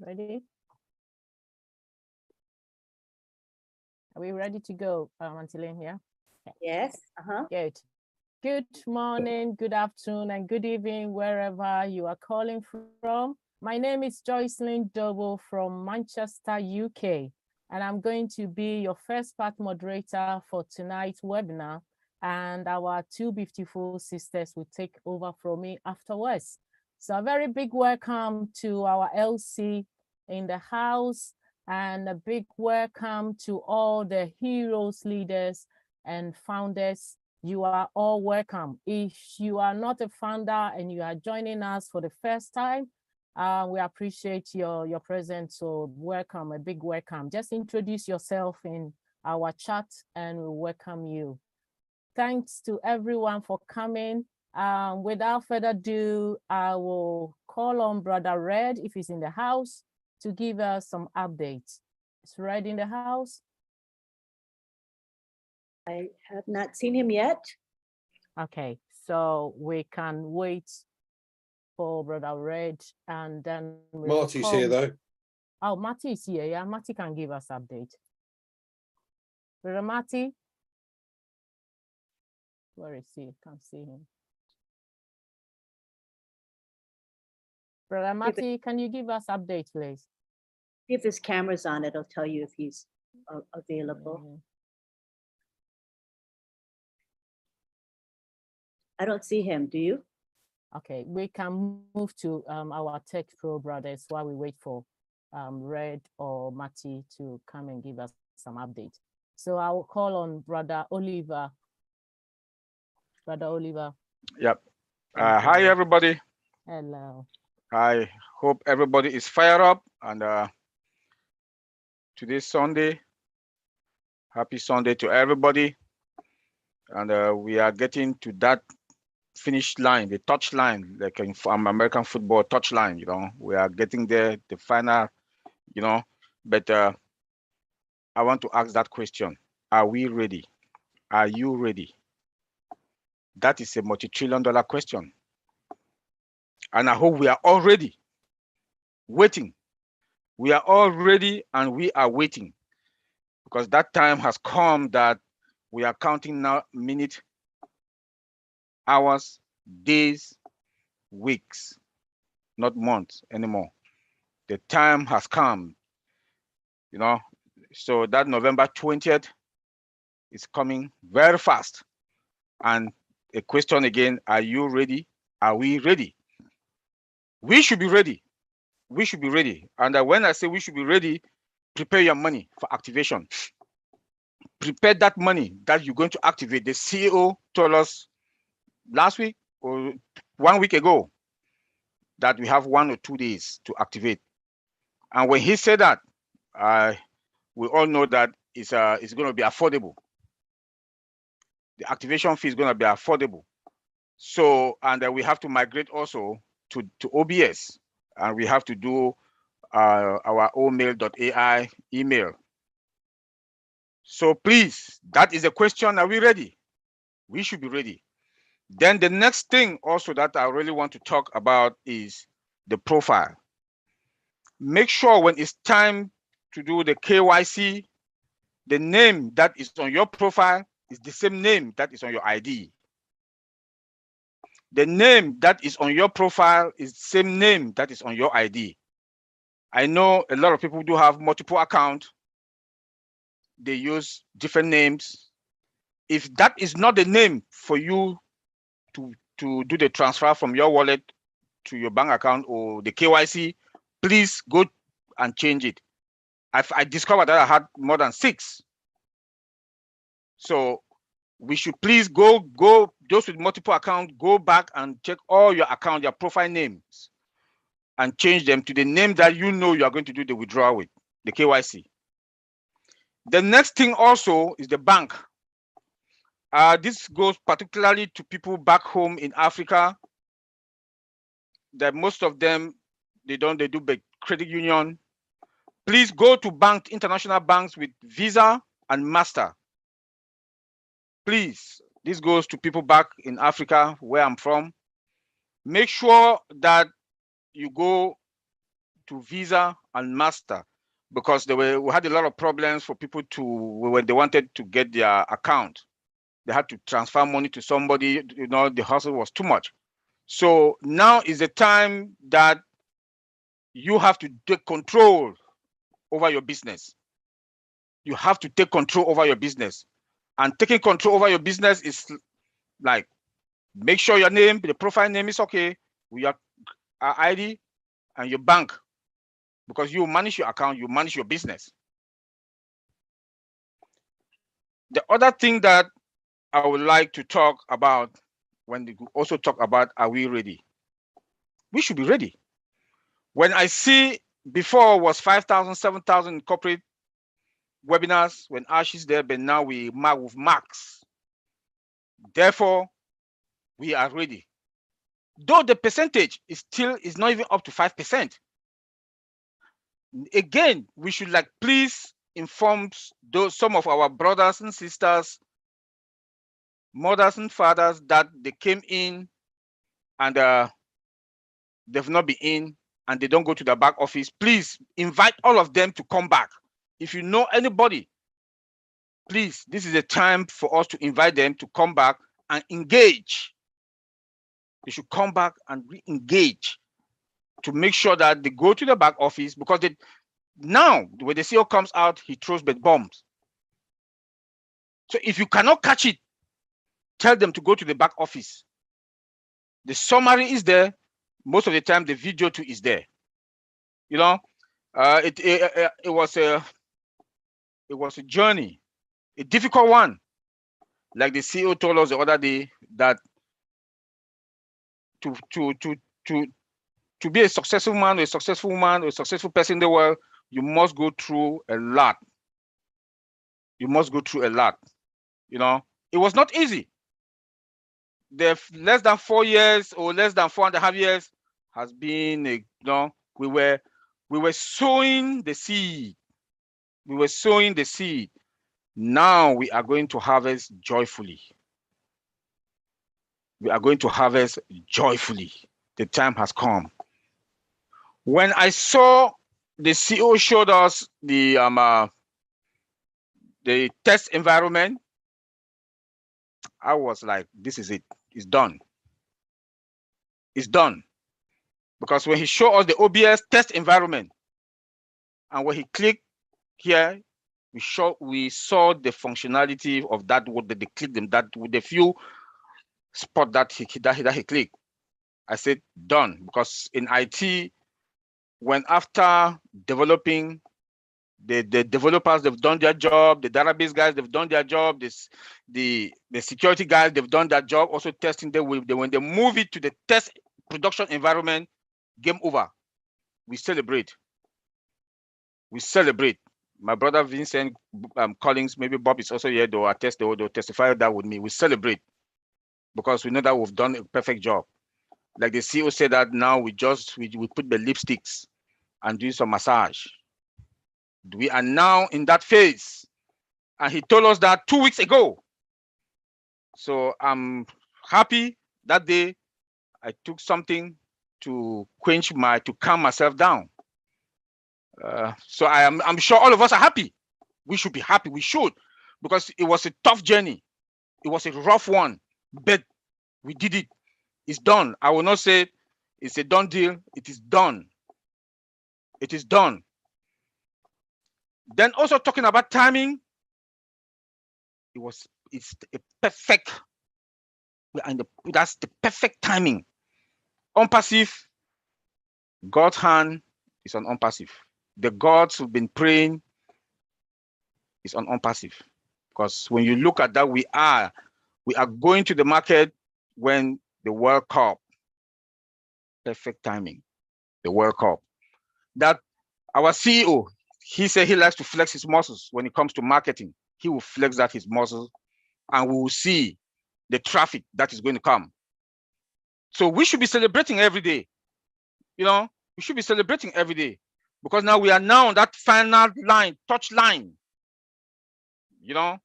Ready? Are we ready to go, Antilene here? Okay. Yes. Good. Good morning, good afternoon, and good evening, wherever you are calling from. My name is Joycelyn Dobo from Manchester, UK, and I'm going to be your first part moderator for tonight's webinar, and our two beautiful sisters will take over from me afterwards. So a very big welcome to our LC in the house, and a big welcome to all the heroes, leaders, and founders. You are all welcome. If you are not a founder and you are joining us for the first time, we appreciate your presence. So welcome, a big welcome. Just introduce yourself in our chat and we'll welcome you. Thanks to everyone for coming. Without further ado, I will call on Brother Red, if he's in the house, to give us some updates. Is Red in the house? I have not seen him yet. Okay, so we can wait for Brother Red and then Marty's here though. Oh, Marty is here. Yeah, Marty can give us update. Brother Marty? Where is he? Can't see him. Brother Marty, can you give us update, please? If his camera's on, it'll tell you if he's available. I don't see him. Do you? Okay, we can move to our Tech Pro brothers while we wait for Red or Marty to come and give us some update. So I will call on Brother Oliver. Brother Oliver. Yep. Hi, everybody. Hello. I hope everybody is fired up. And today's Sunday. Happy Sunday to everybody. And we are getting to that finish line, the touch line, like in American football touch line, you know. We are getting there, the final, you know. But I want to ask that question. Are we ready? Are you ready? That is a multi-trillion-dollar question. And I hope we are all ready, waiting. We are all ready and we are waiting, because that time has come that we are counting now minutes, hours, days, weeks, not months anymore. The time has come, you know. So that November 20th is coming very fast. And a question again, are you ready? Are we ready? We should be ready. We should be ready. And when I say we should be ready, prepare your money for activation. Prepare that money that you're going to activate. The CEO told us last week or 1 week ago that we have 1 or 2 days to activate. And when he said that, we all know that it's going to be affordable. The activation fee is going to be affordable. So, and we have to migrate also to OBS, and we have to do our omail.ai email. So please, that is a question. Are we ready? We should be ready. Then the next thing also that I really want to talk about is the profile. Make sure when it's time to do the KYC, the name that is on your profile is the same name that is on your ID. The name that is on your profile is the same name that is on your ID. I know a lot of people do have multiple accounts. They use different names. If that is not the name for you to do the transfer from your wallet to your bank account or the KYC, please go and change it. I discovered that I had more than 6. So we should please go those with multiple accounts, go back and check all your account, your profile names, and change them to the name that you know you are going to do the withdrawal with, the KYC. The next thing also is the bank. This goes particularly to people back home in Africa, that most of them, they do credit union. Please go to international banks with Visa and Master. Please, this goes to people back in Africa, where I'm from. Make sure that you go to Visa and Master because we had a lot of problems for people to, when they wanted to get their account, they had to transfer money to somebody, you know, the hustle was too much. So now is the time that you have to take control over your business. You have to take control over your business. And taking control over your business is like, make sure your name, the profile name is okay, with your ID and your bank, because you manage your account, you manage your business. The other thing that I would like to talk about, when we also talk about, are we ready? We should be ready. When I see before was 5,000, 7,000 corporate webinars when Ash is there, but now we mark with max. Therefore, we are ready. Though the percentage is not even up to 5%. Again, we should like please inform some of our brothers and sisters, mothers and fathers that they came in and they've not been in and they don't go to the back office. Please invite all of them to come back. If you know anybody, please, this is a time for us to invite them to come back and engage. They should come back and re-engage to make sure that they go to the back office, because now when the CEO comes out, he throws bed bombs. So if you cannot catch it, tell them to go to the back office. The summary is there. Most of the time, the video too is there. You know, it was a journey, a difficult one. Like the CEO told us the other day, that to be a successful man, or a successful woman, or a successful person in the world, you must go through a lot. You must go through a lot. You know, it was not easy. The less than 4 years or less than 4.5 years has been, you know, we were sowing the seed. We were sowing the seed. Now we are going to harvest joyfully. We are going to harvest joyfully. The time has come. When I saw the CEO showed us the test environment, I was like, this is it. It's done. It's done. Because when he showed us the OBS test environment, and when he clicked here, we saw the functionality of that, what they clicked them, that with the few spot that he clicked. I said done, because in IT, when after developing, the developers, they've done their job, the database guys, they've done their job, the security guys, they've done their job, also testing them. When they move it to the test production environment, game over. We celebrate. We celebrate. My brother Vincent Collins, maybe Bob is also here, they'll testify that with me. We celebrate, because we know that we've done a perfect job. Like the CEO said, that now we put the lipsticks and do some massage. We are now in that phase. And he told us that 2 weeks ago. So I'm happy that day I took something to calm myself down. So I'm sure all of us are happy. We should be happy. We should, because it was a tough journey. It was a rough one, but we did it. It's done. I will not say it's a done deal. It is done. It is done. Then also talking about timing, it's a perfect. That's the perfect timing. Unpassive, God's hand is on unpassive. The gods who've been praying is on unpassive. Because when you look at that, we are going to the market when the World Cup, perfect timing, the World Cup. That our CEO, he said he likes to flex his muscles when it comes to marketing. He will flex his muscles, and we will see the traffic that is going to come. So we should be celebrating every day. You know, we should be celebrating every day, because now we are now on that final line, touch line. You know,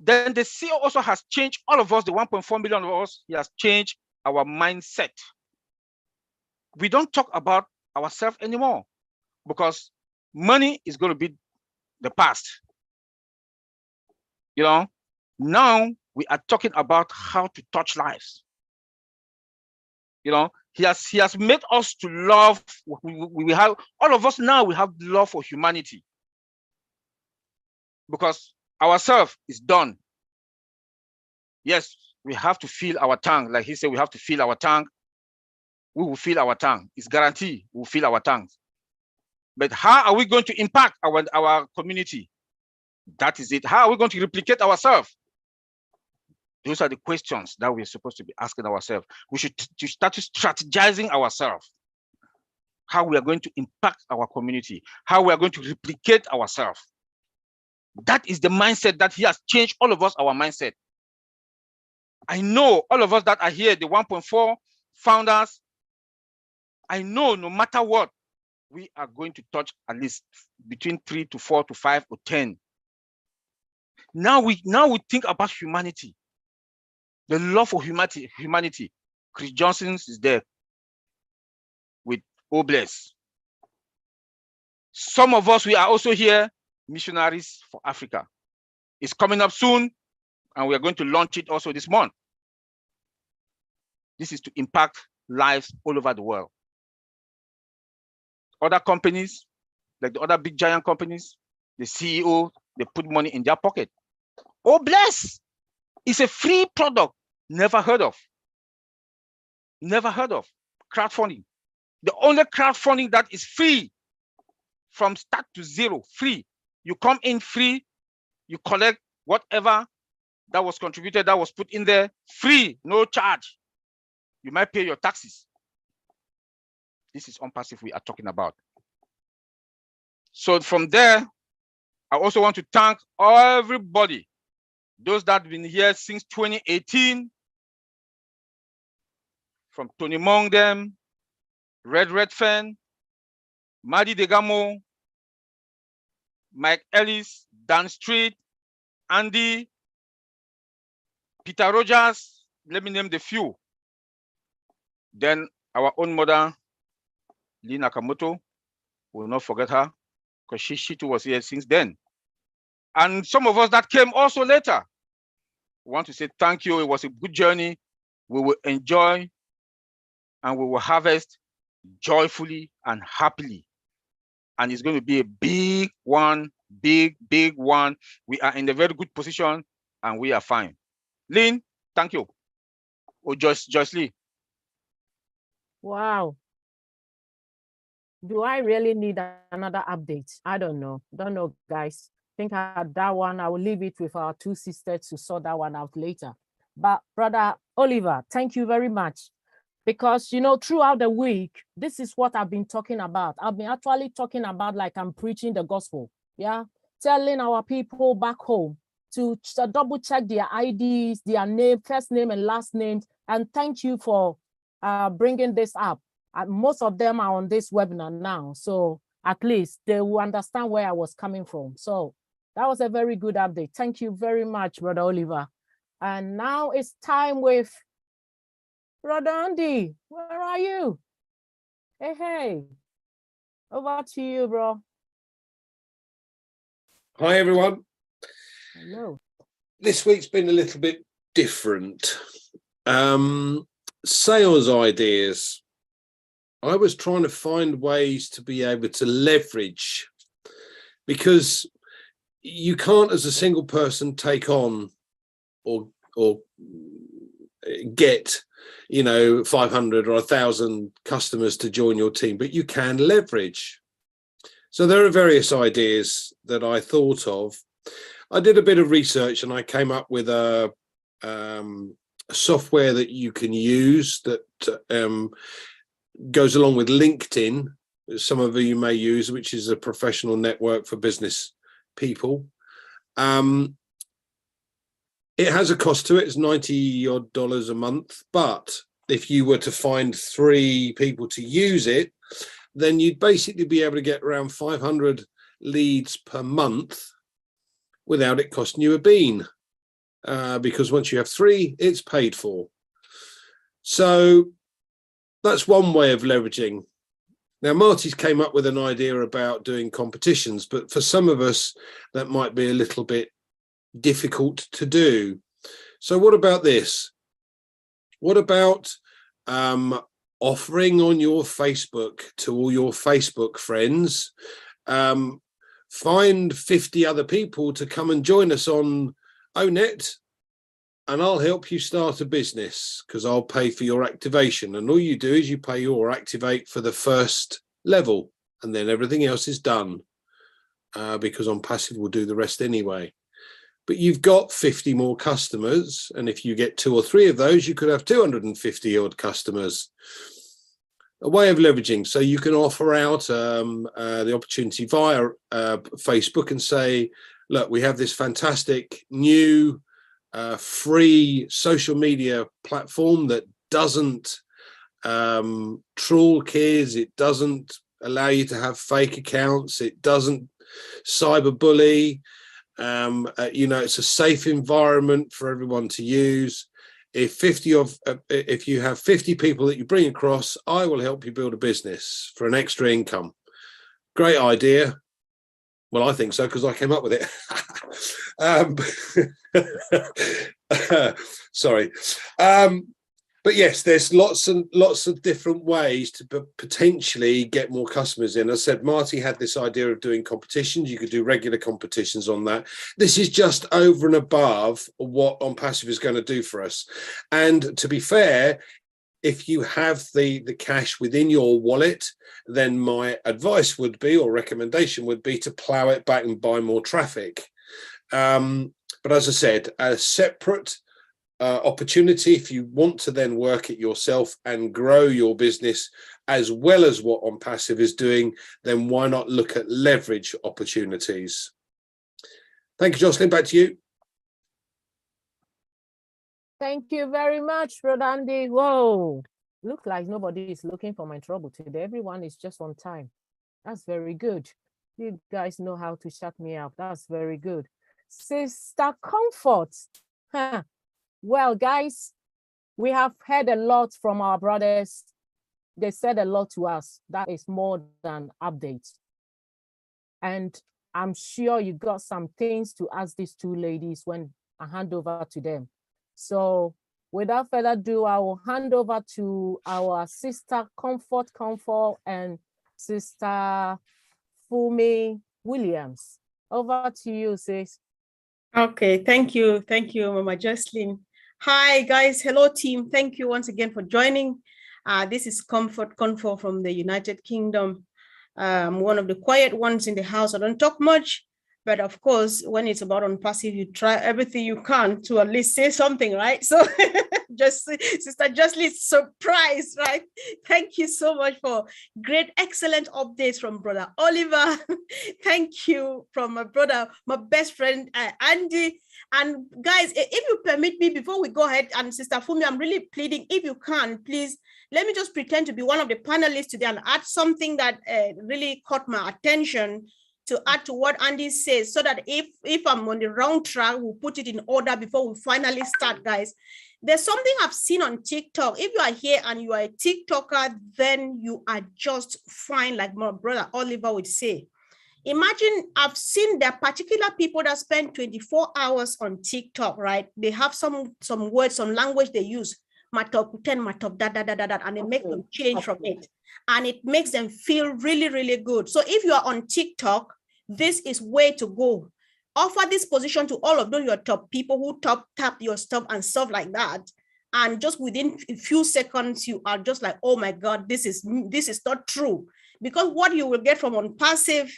then the CEO also has changed all of us, the 1.4 million of us. He has changed our mindset. We don't talk about ourselves anymore, because money is going to be the past. You know, now we are talking about how to touch lives. You know, he has made us to love. We have, all of us now, we have love for humanity, because ourselves is done. Yes, we have to fill our tank. Like he said, we have to fill our tank. We will fill our tank. It's guaranteed we'll fill our tanks. But how are we going to impact our community? That is it. How are we going to replicate ourselves? Those are the questions that we're supposed to be asking ourselves. We should start strategizing ourselves. How we are going to impact our community, how we are going to replicate ourselves. That is the mindset that he has changed all of us, our mindset. I know all of us that are here, the 1.4 founders, I know no matter what, we are going to touch at least between 3 to 4 to 5 or 10. Now we think about humanity, the love for humanity. Chris Johnson is there with Obless. Some of us, we are also here, missionaries for Africa. It's coming up soon, and we are going to launch it also this month. This is to impact lives all over the world. Other companies, like the other big giant companies, the CEO, they put money in their pocket. Oh, bless! It's a free product. Never heard of. Never heard of. Crowdfunding. The only crowdfunding that is free from start to zero, free. You come in free, you collect whatever that was contributed, that was put in there, free, no charge. You might pay your taxes. This is unpassive we are talking about. So from there, I also want to thank everybody, those that have been here since 2018, from Tony Mongdem, Red Fan, Madi Degamo, Mike Ellis, Dan Street, Andy, Peter Rogers, let me name the few. Then our own mother, Lee Nakamoto, we will not forget her, because she too was here since then. And some of us that came also later. We want to say thank you. It was a good journey. We will enjoy and we will harvest joyfully and happily. And it's going to be a big one, big one. We are in a very good position and we are fine. Lynn, thank you. Or Joyce Lee. Wow. Do I really need another update? I don't know. Don't know, guys. I think that one, I will leave it with our two sisters to sort that one out later. But Brother Oliver, thank you very much. Because, you know, throughout the week, this is what I've been talking about. I've been actually talking about like I'm preaching the gospel. Yeah. Telling our people back home to double check their IDs, their name, first name and last names. And thank you for bringing this up. Most of them are on this webinar now. So at least they will understand where I was coming from. So that was a very good update. Thank you very much, Brother Oliver. And now it's time with Brother Andy. Where are you? Hey. Over to you, bro. Hi, everyone. Hello. This week's been a little bit different. Sales ideas. I was trying to find ways to be able to leverage, because you can't as a single person take on or get, you know, 500 or 1,000 customers to join your team, but you can leverage. So there are various ideas that I thought of. I did a bit of research and I came up with a software that you can use that goes along with LinkedIn, some of you may use, which is a professional network for business people. It has a cost to it. It's $90 odd a month. But if you were to find 3 people to use it, then you'd basically be able to get around 500 leads per month without it costing you a bean. Because once you have 3, it's paid for. So that's one way of leveraging. Now, Marty's came up with an idea about doing competitions, but for some of us, that might be a little bit difficult to do. So what about this? What about offering on your Facebook to all your Facebook friends, find 50 other people to come and join us on ONET, and I'll help you start a business because I'll pay for your activation. And all you do is you pay or activate for the first level, and then everything else is done because On Passive will do the rest anyway. But you've got 50 more customers, and if you get 2 or 3 of those, you could have 250 odd customers. A way of leveraging, so you can offer out the opportunity via Facebook and say, look, we have this fantastic new free social media platform that doesn't troll kids, it doesn't allow you to have fake accounts, it doesn't cyberbully. You know, it's a safe environment for everyone to use. If you have 50 people that you bring across, I will help you build a business for an extra income. Great idea. Well, I think so because I came up with it. Sorry. But yes, there's lots and lots of different ways to potentially get more customers in. As I said, Marty had this idea of doing competitions. You could do regular competitions on that. This is just over and above what On Passive is going to do for us. And to be fair, if you have the cash within your wallet, then my advice would be, or recommendation would be, to plow it back and buy more traffic. But as I said, a separate opportunity, if you want to then work it yourself and grow your business as well as what On Passive is doing, then why not look at leverage opportunities? Thank you, Jocelyn. Back to you. Thank you very much, Brother Andy. Whoa, look like nobody is looking for my trouble today. Everyone is just on time. That's very good. You guys know how to shut me up. That's very good. Sister Comfort. Huh. Well, guys, we have heard a lot from our brothers. They said a lot to us. That is more than updates. And I'm sure you got some things to ask these 2 ladies when I hand over to them. So without further ado, I will hand over to our Sister Comfort and Sister Fumi Williams. Over to you, sis. Okay, thank you, Mama Jocelyn. Hi, guys. Hello, team. Thank you once again for joining. This is Comfort from the United Kingdom. I'm one of the quiet ones in the house. I don't talk much, but of course, when it's about On Passive, you try everything you can to at least say something, right? So Sister Jocelyn is surprised, right? Thank you so much for great, excellent updates from Brother Oliver. Thank you from my brother, my best friend, Andy. And guys, if you permit me, before we go ahead, and Sister Fumi, I'm really pleading, if you can, please, let me just pretend to be one of the panelists today and add something that really caught my attention to add to what Andy says, so that if I'm on the wrong track, we'll put it in order before we finally start, guys. There's something I've seen on TikTok. If you are here and you are a TikToker, then you are just fine, like my brother Oliver would say. Imagine, I've seen there are particular people that spend 24 hours on TikTok, right? They have some words, some language they use, matop, and they make them change from it. And it makes them feel really, really good. So if you are on TikTok, this is way to go. Offer this position to all of those your top people who tap your stuff and stuff like that. And just within a few seconds, you are just like, oh my God, this is not true. Because what you will get from On Passive,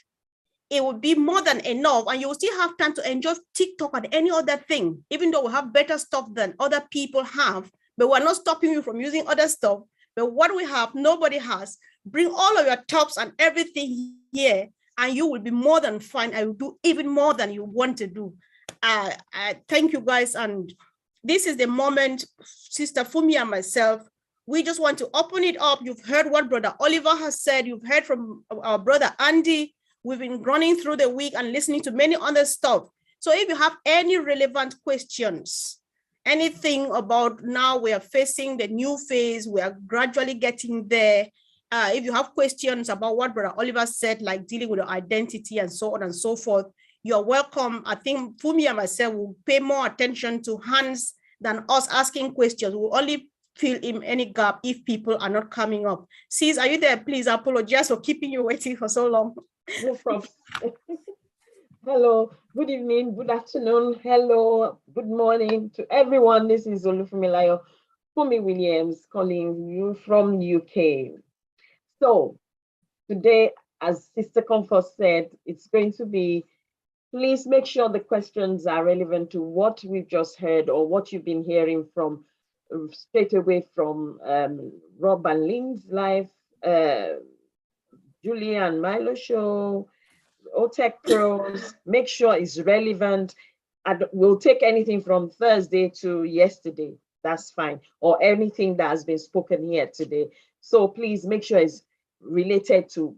it will be more than enough, and you will still have time to enjoy TikTok and any other thing, even though we have better stuff than other people have, but we're not stopping you from using other stuff. But what we have, nobody has. Bring all of your tops and everything here, and you will be more than fine. I will do even more than you want to do. Thank you, guys. And this is the moment, Sister Fumi and myself, we just want to open it up. You've heard what Brother Oliver has said. You've heard from our brother Andy. We've been running through the week and listening to many other stuff. So if you have any relevant questions, anything about now we are facing the new phase, we are gradually getting there, if you have questions about what Brother Oliver said, like dealing with your identity and so on and so forth, you're welcome. I think Fumi and myself will pay more attention to Hans than us asking questions. We'll only fill in any gap if people are not coming up. Sis, are you there? Please apologize for keeping you waiting for so long. No problem. Hello, good evening, good afternoon, hello, good morning to everyone. This is Olufumilayo Fumi Williams calling you from UK. So today, as Sister Comfort said, it's going to be, please make sure the questions are relevant to what we've just heard or what you've been hearing from straight away from Rob and Lynn's live, Julia and Milo show, OTech Pros. Make sure it's relevant. And we'll take anything from Thursday to yesterday. That's fine. Or anything that has been spoken here today. So please make sure it's related to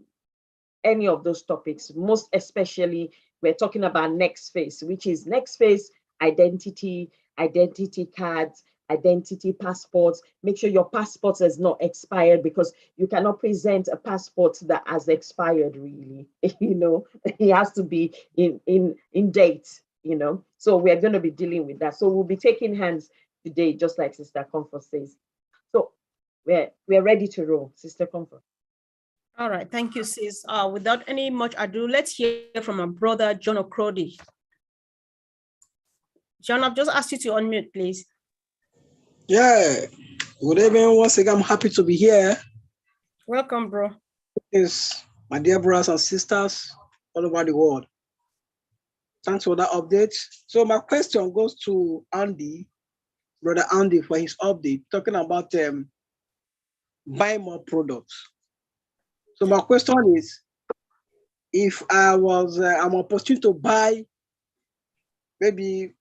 any of those topics. Most especially, we're talking about next phase, which is next phase identity, identity cards, identity passports. Make sure your passport is not expired, because you cannot present a passport that has expired, really. You know, it has to be in date, you know. So we're going to be dealing with that. So we'll be taking hands today, just like Sister Comfort says. So we're ready to roll, Sister Comfort. All right, thank you, sis. Without any much ado, let's hear from our brother, John O'Crody. John, I've just asked you to unmute, please. Yeah, good evening. Once again, I'm happy to be here. Welcome, bro. Yes, my dear brothers and sisters all over the world. Thanks for that update. So my question goes to Andy, Brother Andy, for his update, talking about buying more products. So my question is, if I'm opportunity to buy, maybe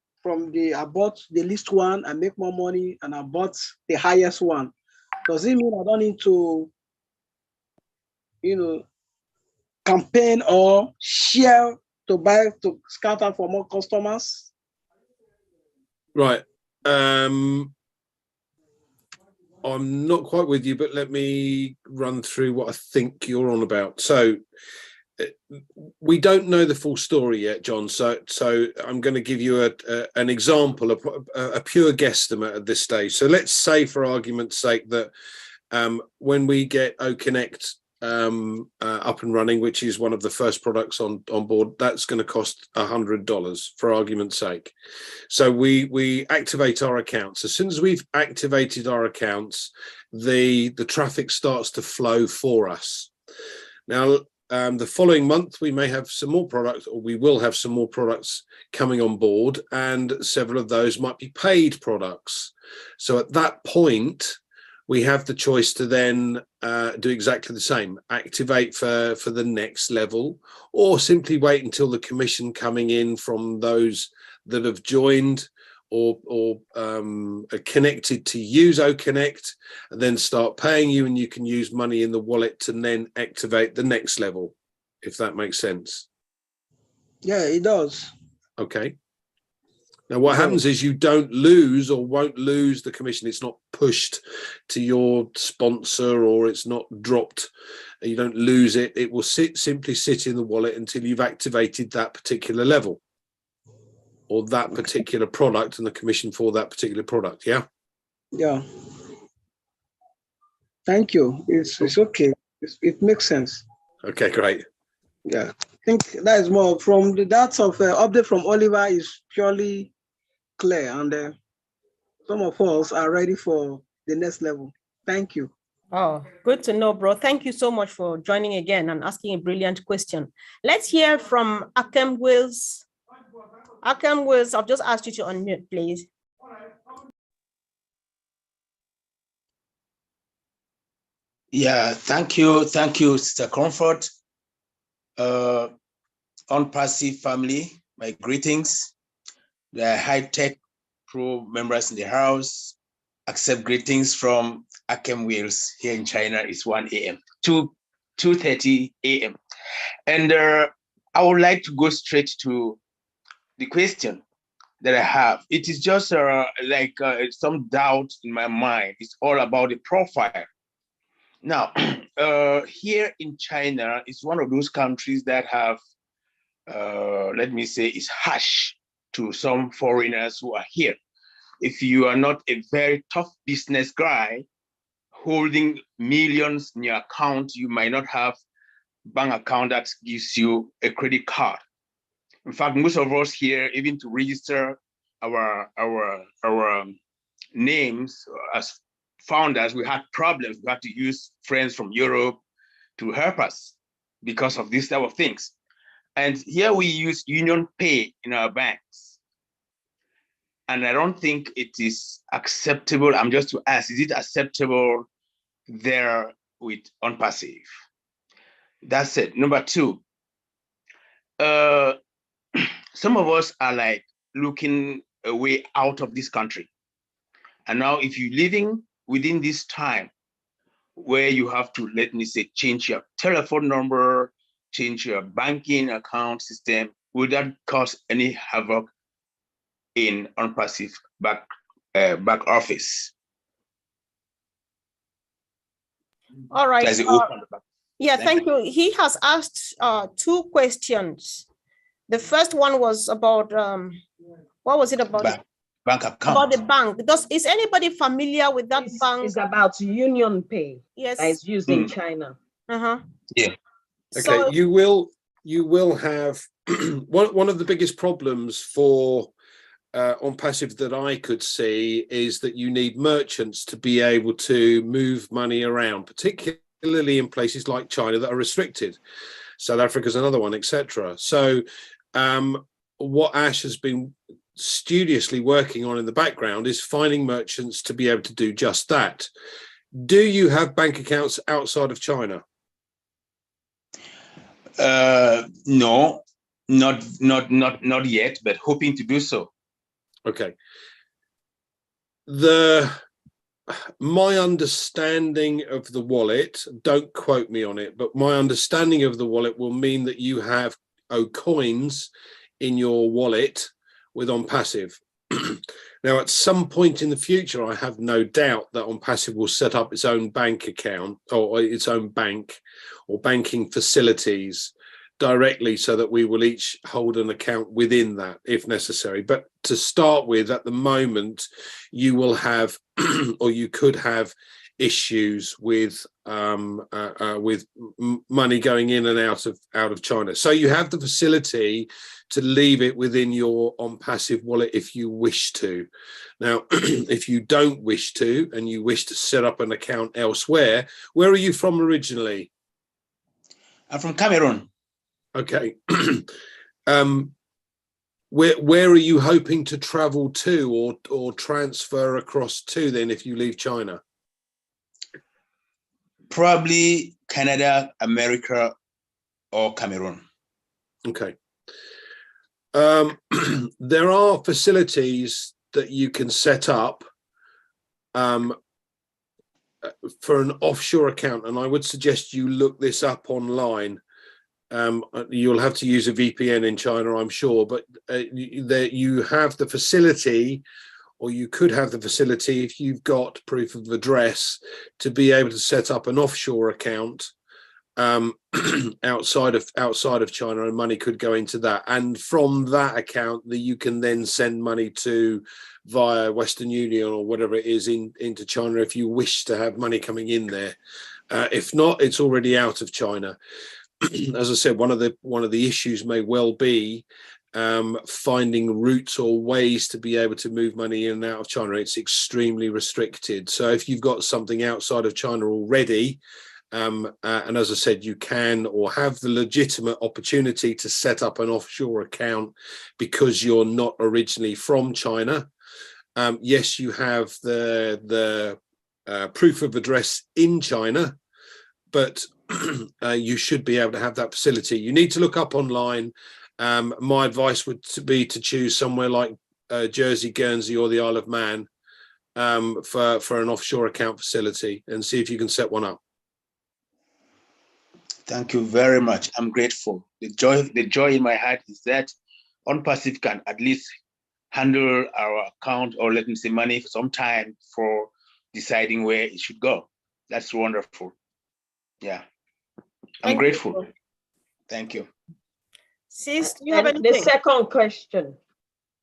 I bought the least one, I make more money, and I bought the highest one. Does it mean I don't need to, campaign or share to buy, to scout out for more customers? Right. I'm not quite with you, but let me run through what I think you're on about. So we don't know the full story yet, John. So I'm going to give you an example, a pure guesstimate at this stage. So let's say, for argument's sake, that when we get OConnect up and running, which is one of the first products on board, that's going to cost $100, for argument's sake. So we activate our accounts. As soon as we've activated our accounts, the traffic starts to flow for us. Now, the following month, we may have some more products, or we will have some more products coming on board, and several of those might be paid products. So at that point, we have the choice to then do exactly the same, activate for the next level, or simply wait until the commission coming in from those that have joined or are connected to use OConnect, and then start paying you, and you can use money in the wallet to then activate the next level, if that makes sense. Yeah, it does. Okay. Now, what happens is you don't lose or won't lose the commission. It's not pushed to your sponsor, or it's not dropped. You don't lose it. It will simply sit in the wallet until you've activated that particular level, or that particular product, and the commission for that particular product. Yeah. Yeah. Thank you. It's okay. It makes sense. Okay, great. Yeah. I think that is more from the data of update from Oliver is purely clear, and some of us are ready for the next level. Thank you. Oh, good to know, bro. Thank you so much for joining again and asking a brilliant question. Let's hear from Akem Wills. Akem Wills, I've just asked you to unmute, please. Yeah, thank you, Sister Comfort. Unpassive family, my greetings. The high-tech pro members in the house. Accept greetings from Akem Wills here in China. It's 1 a.m. 2:30 a.m. And I would like to go straight to the question that I have. It is just some doubt in my mind. It's all about the profile. Now, here in China, it's one of those countries that have, let me say, is harsh to some foreigners who are here. If you are not a very tough business guy holding millions in your account, you might not have bank account that gives you a credit card. In fact, most of us here, even to register our names as founders, we had problems. We had to use friends from Europe to help us because of this type of things. And here we use Union Pay in our banks. And I don't think it is acceptable. I'm just to ask, is it acceptable there with OnPassive? That's it. Number two, some of us are like looking a way out of this country. And now if you're living within this time where you have to, let me say, change your telephone number, change your banking account system, will that cause any havoc in OnPassive back office? All right. There's the open back. Yeah, thank you. He has asked two questions. The first one was about, what was it about? Bank account. About the bank. Is anybody familiar with that bank? It's about Union Pay. Yes. That is used in China. Uh-huh. Yeah. Okay, So, you will have one of the biggest problems for OnPassive that I could see is that you need merchants to be able to move money around, particularly in places like China that are restricted. South Africa's another one, etc. So what Ash has been studiously working on in the background is finding merchants to be able to do just that. Do you have bank accounts outside of China? No, not yet, but hoping to do so. Okay. My understanding of the wallet, don't quote me on it, but my understanding of the wallet will mean that you have coins in your wallet with OnPassive. Now, at some point in the future, I have no doubt that OnPassive will set up its own bank account or its own bank or banking facilities directly so that we will each hold an account within that if necessary. But to start with, at the moment, you will have or you could have issues with money going in and out of China. So you have the facility to leave it within your OnPassive wallet if you wish to. Now, if you don't wish to and you wish to set up an account elsewhere, where are you from originally? I'm from Cameroon. Okay. Where are you hoping to travel to or transfer across to then if you leave China? Probably Canada, America, or Cameroon. Okay. There are facilities that you can set up for an offshore account, and I would suggest you look this up online. You'll have to use a VPN in China, I'm sure, but you have the facility, or you could have the facility if you've got proof of address to be able to set up an offshore account outside of China, and money could go into that. And from that account, that you can then send money to via Western Union or whatever it is into China if you wish to have money coming in there. If not, it's already out of China. As I said, one of the issues may well be finding routes or ways to be able to move money in and out of China. It's extremely restricted. So if you've got something outside of China already, and as I said, you can or have the legitimate opportunity to set up an offshore account because you're not originally from China. Yes, you have the proof of address in China, but you should be able to have that facility. You need to look up online. My advice would be to choose somewhere like Jersey, Guernsey, or the Isle of Man for an offshore account facility, and see if you can set one up. Thank you very much. I'm grateful. The joy in my heart is that OnPassive can at least handle our account, or let me say money, for some time for deciding where it should go. That's wonderful. Yeah, I'm Thank you. grateful. Thank you. Sis, do you have And the anything? second question.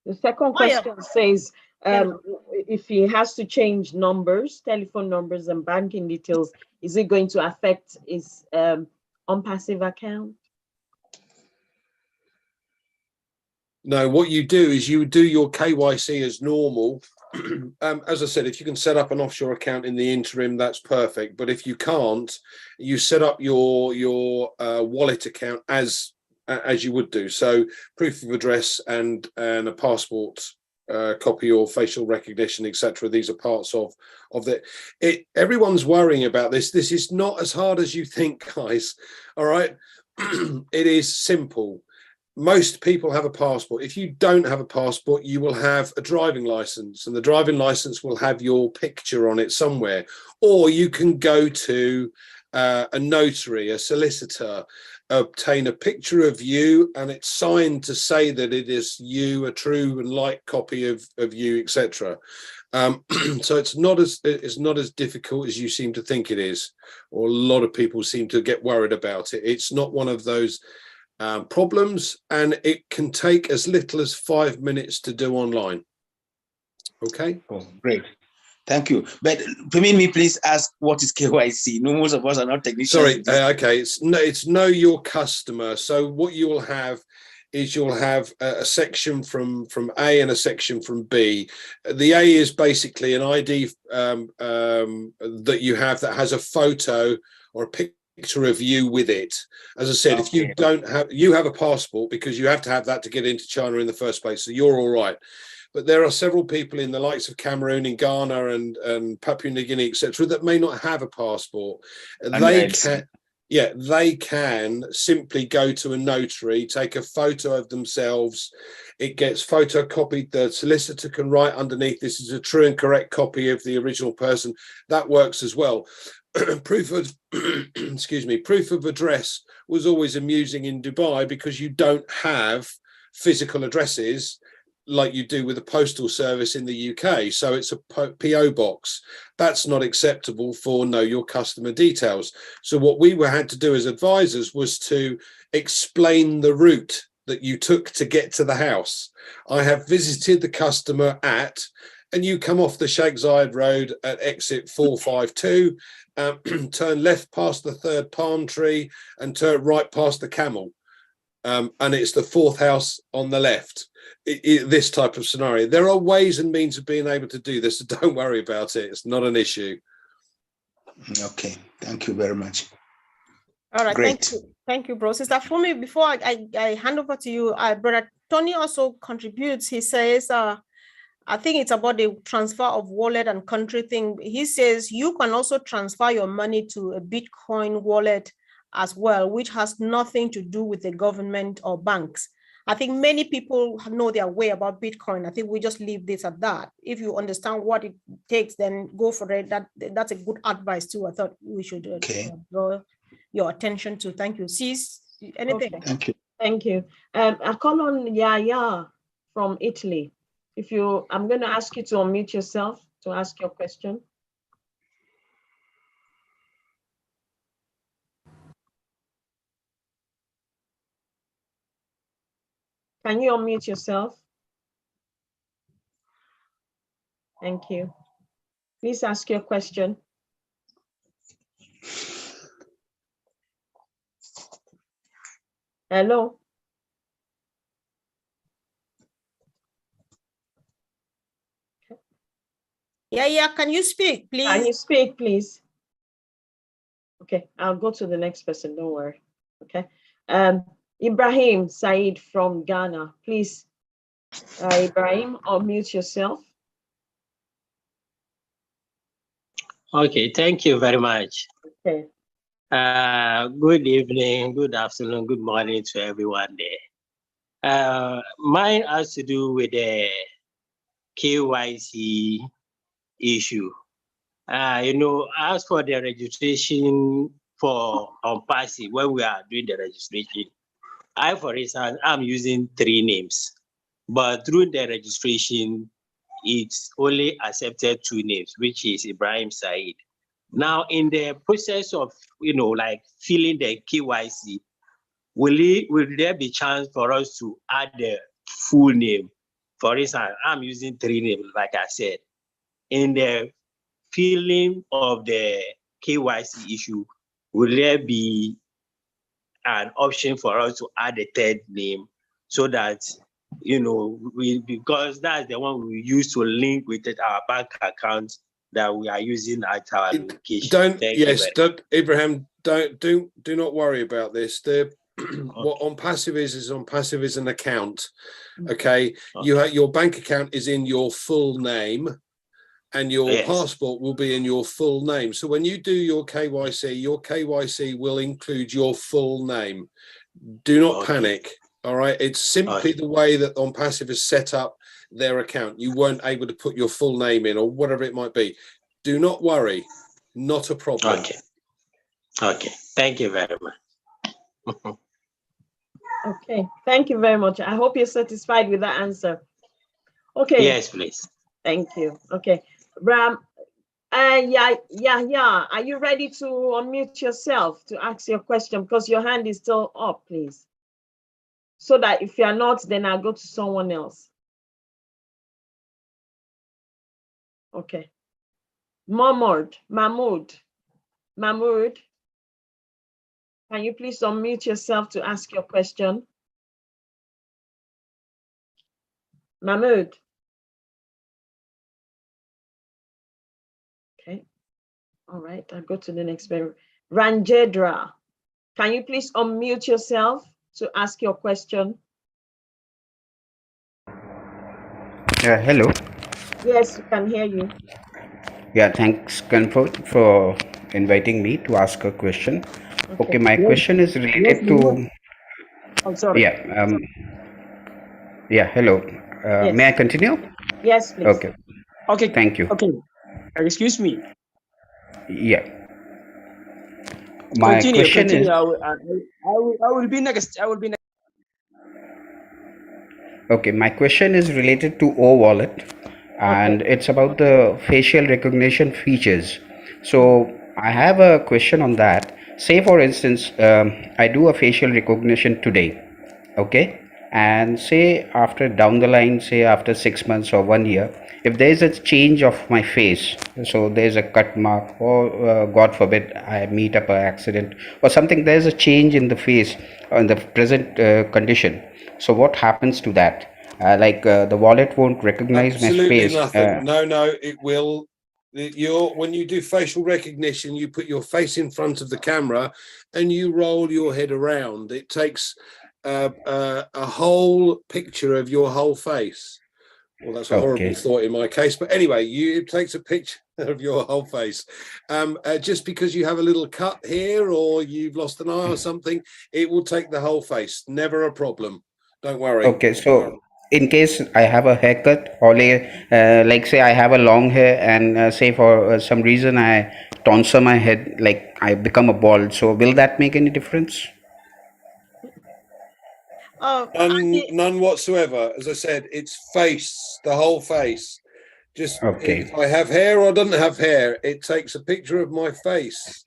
The second Oh, yeah. question says, if he has to change numbers, telephone numbers and banking details, is it going to affect his on-passive account? No, what you do is you do your KYC as normal. As I said, if you can set up an offshore account in the interim, that's perfect. But if you can't, you set up your wallet account as you would do. So proof of address and a passport copy or facial recognition, etc. These are parts of it. Everyone's worrying about this. This is not as hard as you think, guys. All right. It is simple. Most people have a passport. If you don't have a passport, you will have a driving license, and the driving license will have your picture on it somewhere. Or you can go to a notary, a solicitor, obtain a picture of you, and it's signed to say that it is you, a true and like copy of you, etc. So it's not as difficult as you seem to think it is, or a lot of people seem to get worried about it. It's not one of those problems, and it can take as little as 5 minutes to do online. Okay. Oh, great. Thank you. But permit me, please ask, what is KYC? No, most of us are not technicians. Sorry. Okay. It's know your customer. So what you will have is you'll have a section from A and a section from B. The A is basically an ID that you have that has a photo or a picture of you with it. As I said, if you don't have, you have a passport, because you have to have that to get into China in the first place, so you're all right. But there are several people in the likes of Cameroon, in Ghana and Papua New Guinea, etc., that may not have a passport. They can simply go to a notary, take a photo of themselves. It gets photocopied. The solicitor can write underneath, this is a true and correct copy of the original person. That works as well. Proof of proof of address was always amusing in Dubai, because you don't have physical addresses like you do with the postal service in the UK. So it's a PO box. That's not acceptable for know your customer details. So what we had to do as advisors was to explain the route that you took to get to the house. I have visited the customer at, and you come off the Sheikh Zayed Road at exit 452, turn left past the third palm tree and turn right past the camel. And it's the fourth house on the left. This type of scenario. There are ways and means of being able to do this, so don't worry about it. It's not an issue. Okay, thank you very much. All right, Great. Thank you, bro. Sister Fumi, before I hand over to you, Brother Tony also contributes. He says, I think it's about the transfer of wallet and country thing. He says you can also transfer your money to a Bitcoin wallet as well, which has nothing to do with the government or banks. I think many people know their way about Bitcoin. I think we just leave this at that. If you understand what it takes, then go for it. That's a good advice too. I thought we should draw your attention to. Thank you. Sis, anything? Okay. Thank you. Thank you. I call on Yaya from Italy. I'm going to ask you to unmute yourself to ask your question. Can you unmute yourself? Thank you. Please ask your question. Hello. Yeah, can you speak, please? Can you speak, please? Okay, I'll go to the next person, don't worry. Okay. Ibrahim Said from Ghana, please. Ibrahim, unmute yourself. Okay, thank you very much. Okay. Good evening, good afternoon, good morning to everyone there. Mine has to do with the KYC issue. As for the registration for on-passive, when we are doing the registration, for instance, I'm using 3 names, but through the registration, it's only accepted 2 names, which is Ibrahim Said. Now, in the process of, like filling the KYC, will there be chance for us to add the full name? For instance, I'm using 3 names, like I said. In the filling of the KYC issue, will there be an option for us to add a 3rd name so that, because that's the one we use to link with our bank account that we are using at our location. Abraham, do not worry about this. What On Passive is On Passive is an account. Okay. Your bank account is in your full name, and your passport will be in your full name. So when you do your KYC will include your full name. Do not panic. All right. It's simply the way that On Passive has set up their account. You weren't able to put your full name in, or whatever it might be. Do not worry. Not a problem. Okay. Thank you very much. Okay. Thank you very much. I hope you're satisfied with that answer. Okay. Yes, please. Thank you. Okay. Ram, are you ready to unmute yourself to ask your question? Because your hand is still up, please. So that if you are not, then I'll go to someone else. Okay. Mahmoud, can you please unmute yourself to ask your question? Mahmoud. Okay. All right, I'll go to the next one. Ranjedra, can you please unmute yourself to ask your question? Hello. Yes, we can hear you. Yeah, thanks, Comfort, for inviting me to ask a question. Okay, my question is related to. I'm sorry. Yeah, hello. Yes. May I continue? Yes, please. Okay. Okay. Thank you. Okay. Excuse me. Yeah. My question is. I will be next. Okay, my question is related to O-Wallet, and it's about the facial recognition features. So I have a question on that. Say, for instance, I do a facial recognition today, okay? And say after down the line, say after 6 months or 1 year, if there is a change of my face, so there's a cut mark, or God forbid, I meet up an accident or something, there's a change in the face in the present condition. So what happens to that? The wallet won't recognize my Absolutely face. nothing. No, it will. When you do facial recognition, you put your face in front of the camera and you roll your head around. It takes a whole picture of your whole face. Well, that's a horrible thought in my case, but anyway, it takes a picture of your whole face. Just because you have a little cut here or you've lost an eye or something, it will take the whole face. Never a problem. Don't worry. Okay, so in case I have a haircut, or like say I have a long hair, and say for some reason I tonsure my head, like I become a bald, so will that make any difference? None whatsoever. As I said, it's face, the whole face. Just if I have hair or don't have hair, it takes a picture of my face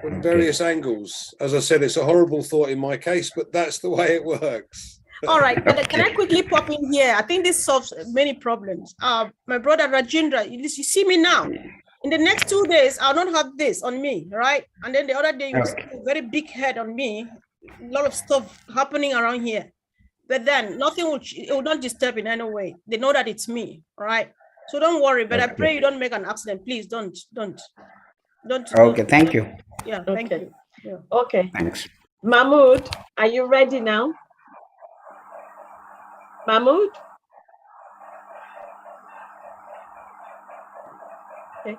from various angles. As I said, it's a horrible thought in my case, but that's the way it works. All right, but can I quickly pop in here? I think this solves many problems. My brother Rajendra, you see me now. In the next 2 days, I'll not have this on me, right? And then the other day, you see a very big head on me. A lot of stuff happening around here. But then nothing will not disturb in any way. They know that it's me, all right? So don't worry, but I pray you don't make an accident. Please don't. Okay, thank you. Yeah, thank you. Yeah. Okay. Thanks. Mahmoud, are you ready now? Mahmoud? Okay.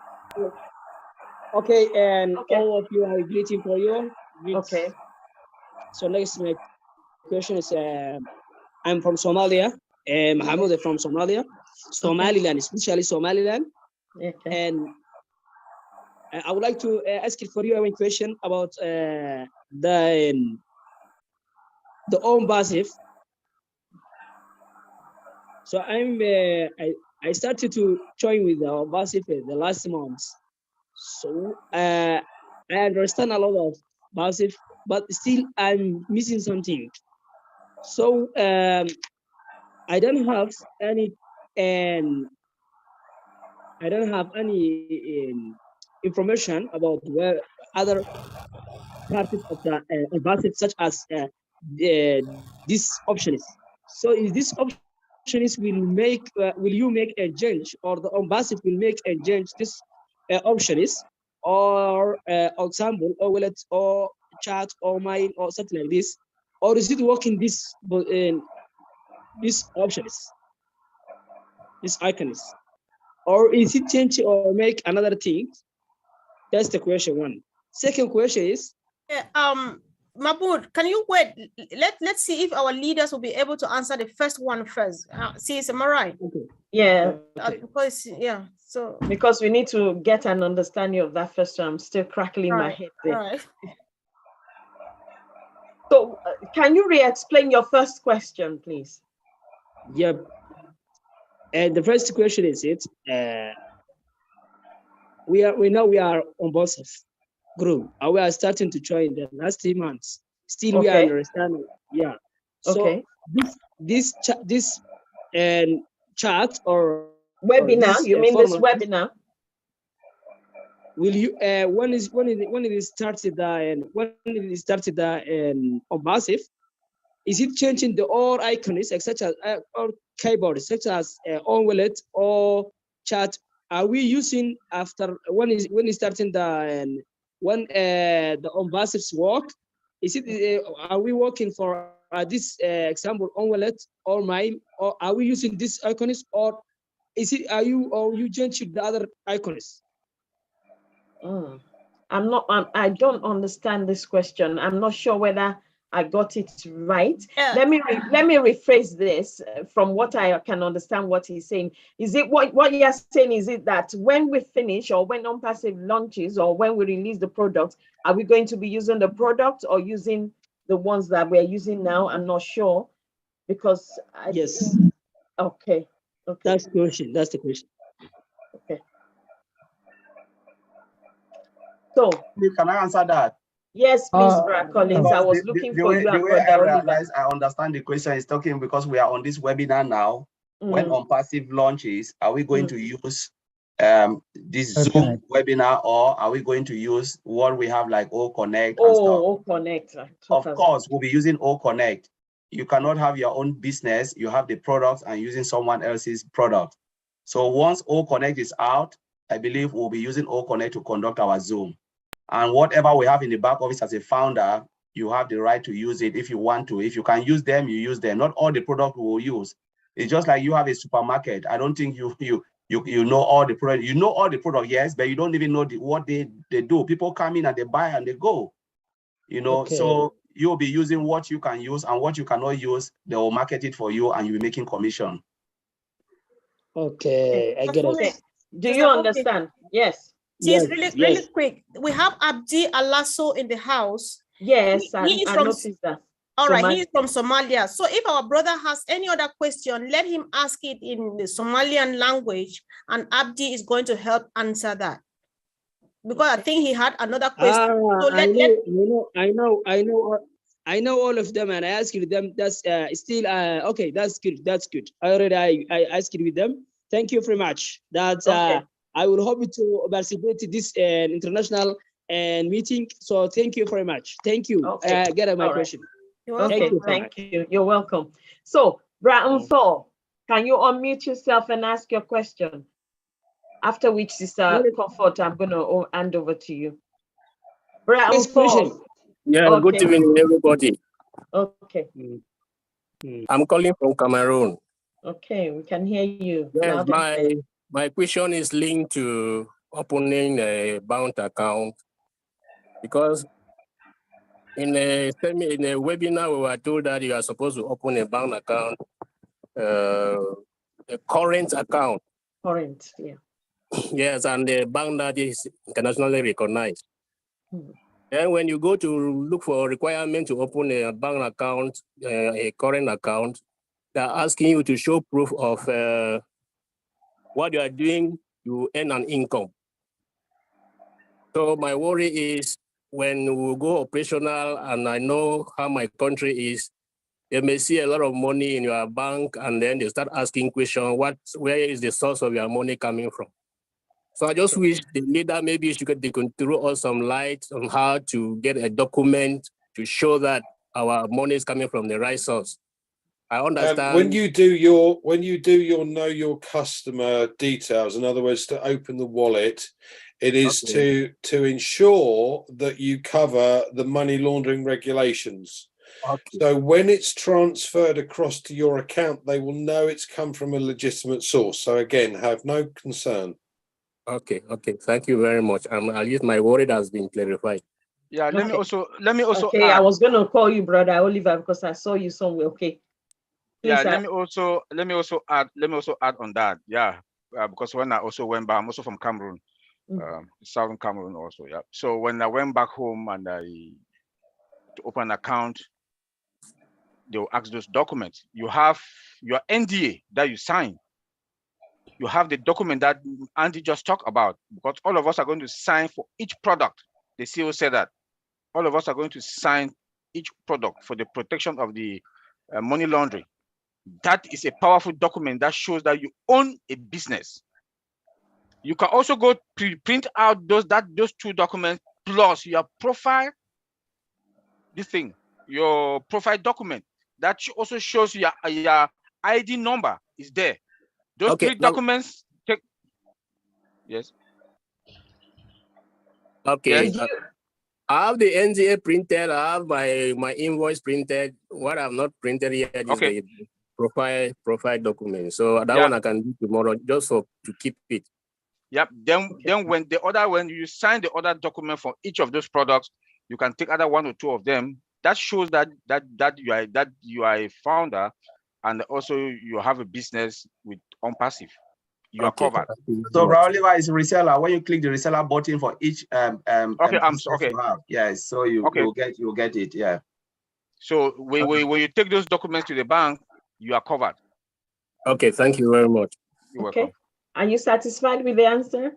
Okay, and all of you are greeting for you. Okay. So next, my question is, I'm from Somalia. Mahmoud is from Somalia. Somaliland, especially Somaliland. Okay. And I would like to ask you for you a question about the own passive. So I started to join with the passive the last month. So I understand a lot of passive, but still I'm missing something. So I don't have any, and I don't have any information about where other parts of the passive, such as this option is. So is this option is will you make a change, or the passive will make a change this option is, or example, or wallet, or chat, or mail, or something like this, or is it working this option is, this icon is, or is it change or make another thing? That's the question one. Second question is, Mahmoud, can you wait? Let's see if our leaders will be able to answer the first one first. See, am I right? okay. Yeah, Because so because we need to get an understanding of that first one. I'm still crackling my right, head there. right. So can you re-explain your first question, please? Yep. And the first question is we are on both of group. We are starting to join the last 3 months. Still, we are Okay. understanding. Yeah. So Okay. this chat or Webinar? this You mean this format, webinar? will you when it is started and when it is started on massive, is it changing the all icons such as or keyboard such as on wallet or chat? Are we using after when is starting the when the on massive's work? Is it are we working for this example on wallet or mail, or are we using this icons, or is it are you changing the other icons? I don't understand this question. I'm not sure whether I got it right. Yeah. Let me rephrase this from what I can understand what he's saying. Is it what you're saying? Is it that when we finish, or when non-passive launches, or when we release the product, are we going to be using the product or using the ones that we're using now? I'm not sure, because Yes. Okay. That's the question. That's the question. Okay. So can I answer that? Yes, please, Brad Collins. I was looking for you. The way I realize I understand the question is talking because we are on this webinar now. When on passive launches, are we going to use this Zoom webinar, or are we going to use what we have like O Connect and stuff? O Connect. Of course, we'll be using O Connect. You cannot have your own business. You have the products and using someone else's product. So once O Connect is out, I believe we'll be using O Connect to conduct our Zoom. And whatever we have in the back office as a founder, you have the right to use it if you want to. If you can use them, you use them. Not all the product we will use. It's just like you have a supermarket. I don't think you know all the product. You know all the product, yes, but you don't even know what they do. People come in and they buy and they go. You know, Okay. so you'll be using what you can use, and what you cannot use, they will market it for you and you'll be making commission. Okay, I get it. Do you understand? Yes. Yes, really quick. We have Abdi Alasso in the house. Yes, he is I from, noticed that. All right, he is from Somalia. So if our brother has any other question, let him ask it in the Somalian language, and Abdi is going to help answer that. Because I think he had another question. So I know all of them, and I asked them. That's still okay. That's good. That's good. I asked with them. Thank you very much. That's I will hope to participate in this international meeting. So thank you very much. Thank you. Get my question. Okay, thank you. You're welcome. So, Brian Thor, can you unmute yourself and ask your question? After which, Sister Comfort, I'm going to hand over to you. Brian Thor. Yeah, good evening, everybody. Okay. I'm calling from Cameroon. Okay, we can hear you. Yes, my question is linked to opening a bank account, because in a webinar we were told that you are supposed to open a bank account, a current account. Current, yeah. Yes, and the bank that is internationally recognized. And when you go to look for a requirement to open a bank account, a current account, they're asking you to show proof of what you are doing, you earn an income. So my worry is when we go operational and I know how my country is, they may see a lot of money in your bank and then they start asking questions, where is the source of your money coming from? So I just wish the leader maybe they could throw us some light on how to get a document to show that our money is coming from the right source. I understand. When you do your know your customer details, in other words, to open the wallet, it is to ensure that you cover the money laundering regulations. Okay. So when it's transferred across to your account, they will know it's come from a legitimate source. So again, have no concern. Okay. Thank you very much. At least my worry has been clarified. Yeah, let me also Okay, add. I was gonna call you brother Oliver because I saw you somewhere. Okay. Yeah, Please, let me also add on that. Yeah, because when I also went back, I'm also from Cameroon, Southern Cameroon also. Yeah. So when I went back home and to open an account, they'll ask those documents. You have your NDA that you sign. You have the document that Andy just talked about, because all of us are going to sign for each product. The CEO said that all of us are going to sign each product for the protection of the money laundering. That is a powerful document that shows that you own a business. You can also go print out those two documents plus your profile. Your profile document that also shows your ID number is there. Those three documents. Yes. Okay. Yes. I have the NDA printed. I have my invoice printed. What I've not printed yet is the profile document. So that one I can do tomorrow just to keep it. Yep. Then when you sign the other document for each of those products, you can take either one or two of them. That shows that you are a founder, and also you have a business with Unpassive. You are covered. So Oliver is a reseller. When you click the reseller button for each you have, yes, so you'll get it. Yeah. So when you take those documents to the bank, you are covered. Okay, thank you very much. You're welcome. Are you satisfied with the answer?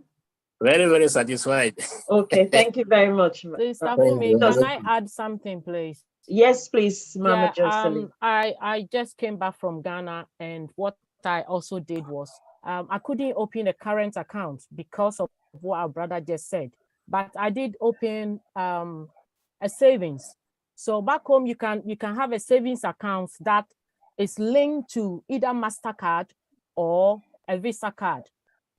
Very, very satisfied. Okay, thank you very much. Sister Fumi, can I add something, please? Yes, please, Mama Jocelyn. I just came back from Ghana, and what I also did was I couldn't open a current account because of what our brother just said, but I did open a savings. So back home, you can have a savings account that is linked to either MasterCard or a Visa card.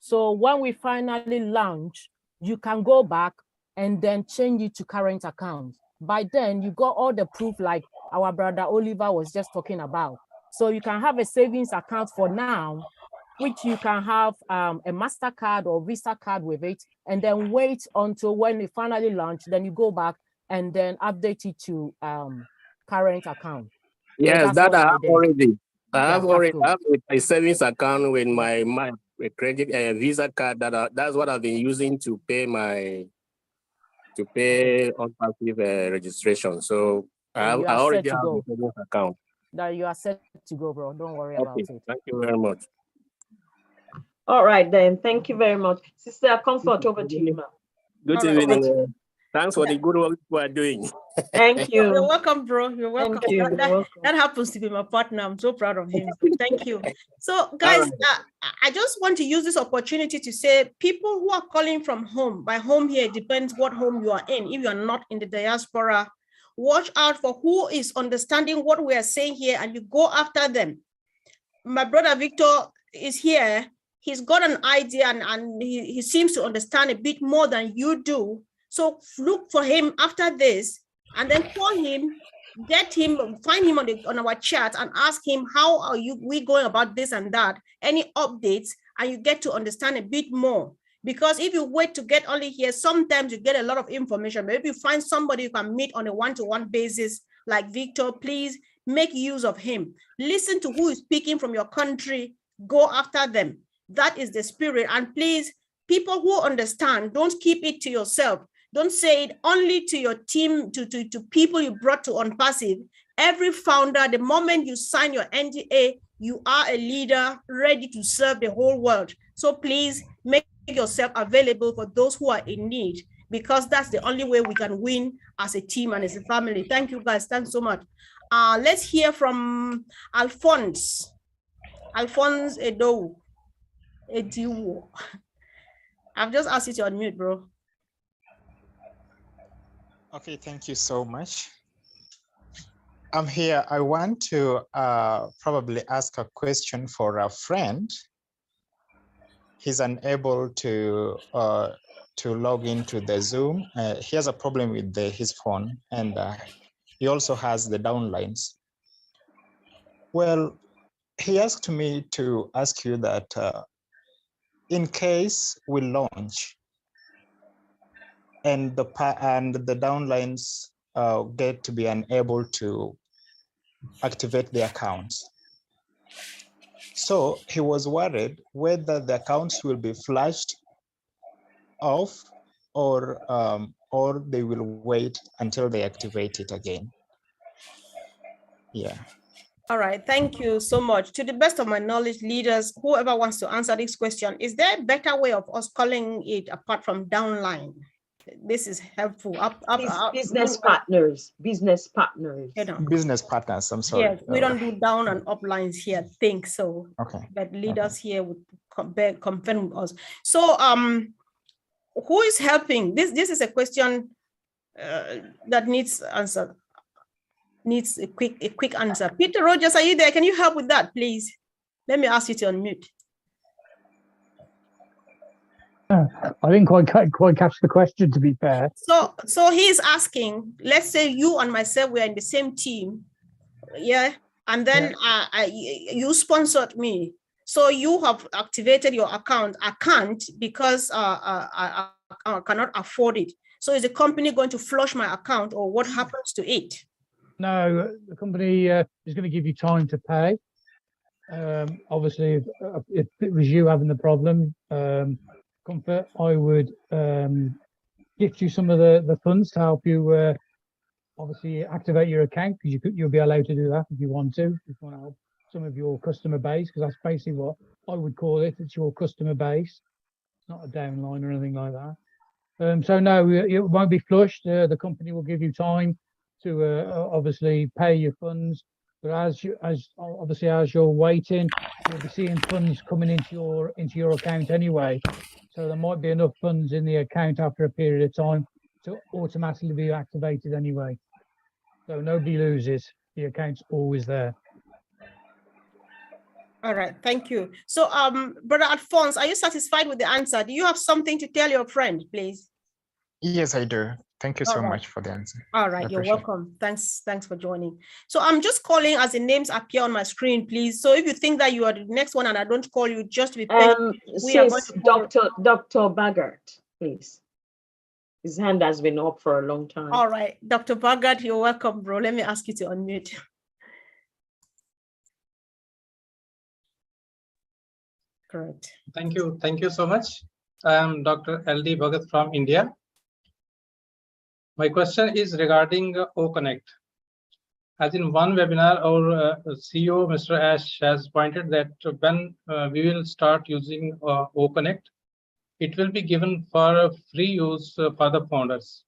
So when we finally launch, you can go back and then change it to current account. By then, you got all the proof like our brother Oliver was just talking about. So you can have a savings account for now, which you can have a MasterCard or Visa card with it, and then wait until when we finally launch, then you go back and then update it to current account. Yes, so that I have already. I have have a savings account with my credit Visa card. That's what I've been using to pay Unpassive registration. So I already have a savings account. That you are set to go, bro. Don't worry about it. Thank you very much. All right, then. Thank you very much. Sister Comfort, over to you, ma'am. Good evening. Thanks for the good work you are doing. Thank you. You're welcome, bro. You're welcome. Thank you. That happens to be my partner. I'm so proud of him. Thank you. So, guys, I just want to use this opportunity to say people who are calling from home, by home here, it depends what home you are in. If you are not in the diaspora, watch out for who is understanding what we are saying here and you go after them. My brother Victor is here. He's got an idea and he seems to understand a bit more than you do. So look for him after this and then call him, get him, find him on our chat and ask him, how are we going about this and that, any updates, and you get to understand a bit more. Because if you wait to get only here, sometimes you get a lot of information. But if you find somebody you can meet on a one-to-one basis, like Victor, please make use of him. Listen to who is speaking from your country, go after them. That is the spirit. And please, people who understand, don't keep it to yourself. Don't say it only to your team, to people you brought to Unpassive. Every founder, the moment you sign your NDA, you are a leader ready to serve the whole world. So please make yourself available for those who are in need. because that's the only way we can win as a team and as a family. Thank you guys. Thanks so much. Let's hear from Alphonse. Alphonse Edo. Ediwo. I've just asked you to unmute, bro. Okay, thank you so much. I'm here. I want to probably ask a question for a friend. He's unable to log into the Zoom. He has a problem with his phone, and he also has the downlines. Well, he asked me to ask you that in case we launch and the downlines get to be unable to activate the accounts. So he was worried whether the accounts will be flashed off or they will wait until they activate it again. Yeah. All right, thank you so much. To the best of my knowledge, leaders, whoever wants to answer this question, is there a better way of us calling it apart from downline? This is helpful. Business partners, business partners. You know. Business partners, I'm sorry. Yes, we don't do down and up lines here, I think so. Okay. But leaders here would confirm with us. So who is helping? This is a question that needs answer. Needs a quick answer. Peter Rogers, are you there? Can you help with that, please? Let me ask you to unmute. I didn't quite catch the question, to be fair. So he's asking, let's say you and myself, we're in the same team, yeah, and then you sponsored me. So you have activated your account. I can't because I cannot afford it. So is the company going to flush my account, or what happens to it? No, the company is going to give you time to pay. Obviously, if it was you having the problem, Comfort, I would gift you some of the funds to help you obviously activate your account, because you'll be allowed to do that if you want to. If you want to help some of your customer base, because that's basically what I would call it. It's your customer base. It's not a downline or anything like that. So no, it won't be flushed. The company will give you time to obviously pay your funds. But as you're waiting, you'll be seeing funds coming into your account anyway. So there might be enough funds in the account after a period of time to automatically be activated anyway. So nobody loses. The account's always there. All right, thank you. So, Brother Alphonse, are you satisfied with the answer? Do you have something to tell your friend, please? Yes, I do. Thank you so right. much for the answer. All right, you're welcome. Thanks for joining. So I'm just calling as the names appear on my screen, please. So if you think that you are the next one and I don't call you, just be patient. Dr. Baggart, please. His hand has been up for a long time. All right, Dr. Baggart, you're welcome, bro. Let me ask you to unmute. Correct. Thank you so much. I am Dr. LD Bhagat from India. My question is regarding OConnect. As in one webinar, our CEO, Mr. Ash, has pointed that when we will start using OConnect, it will be given for free use for the founders.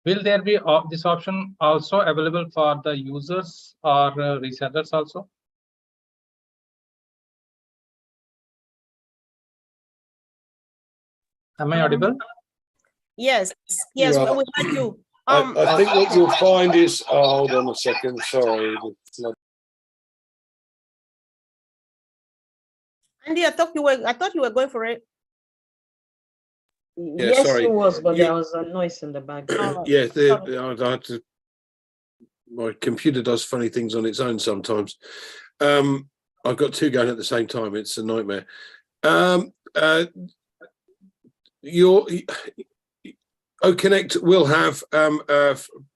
Will there be this option also available for the users or resellers also? Am I audible? Yes, we heard you. I think what you'll find is, hold on a second, sorry. Andy, I thought you were going for it. Yeah, yes, sorry. it was, but there was a noise in the background. Yeah, my computer does funny things on its own sometimes. I've got two going at the same time. It's a nightmare. OConnect will have,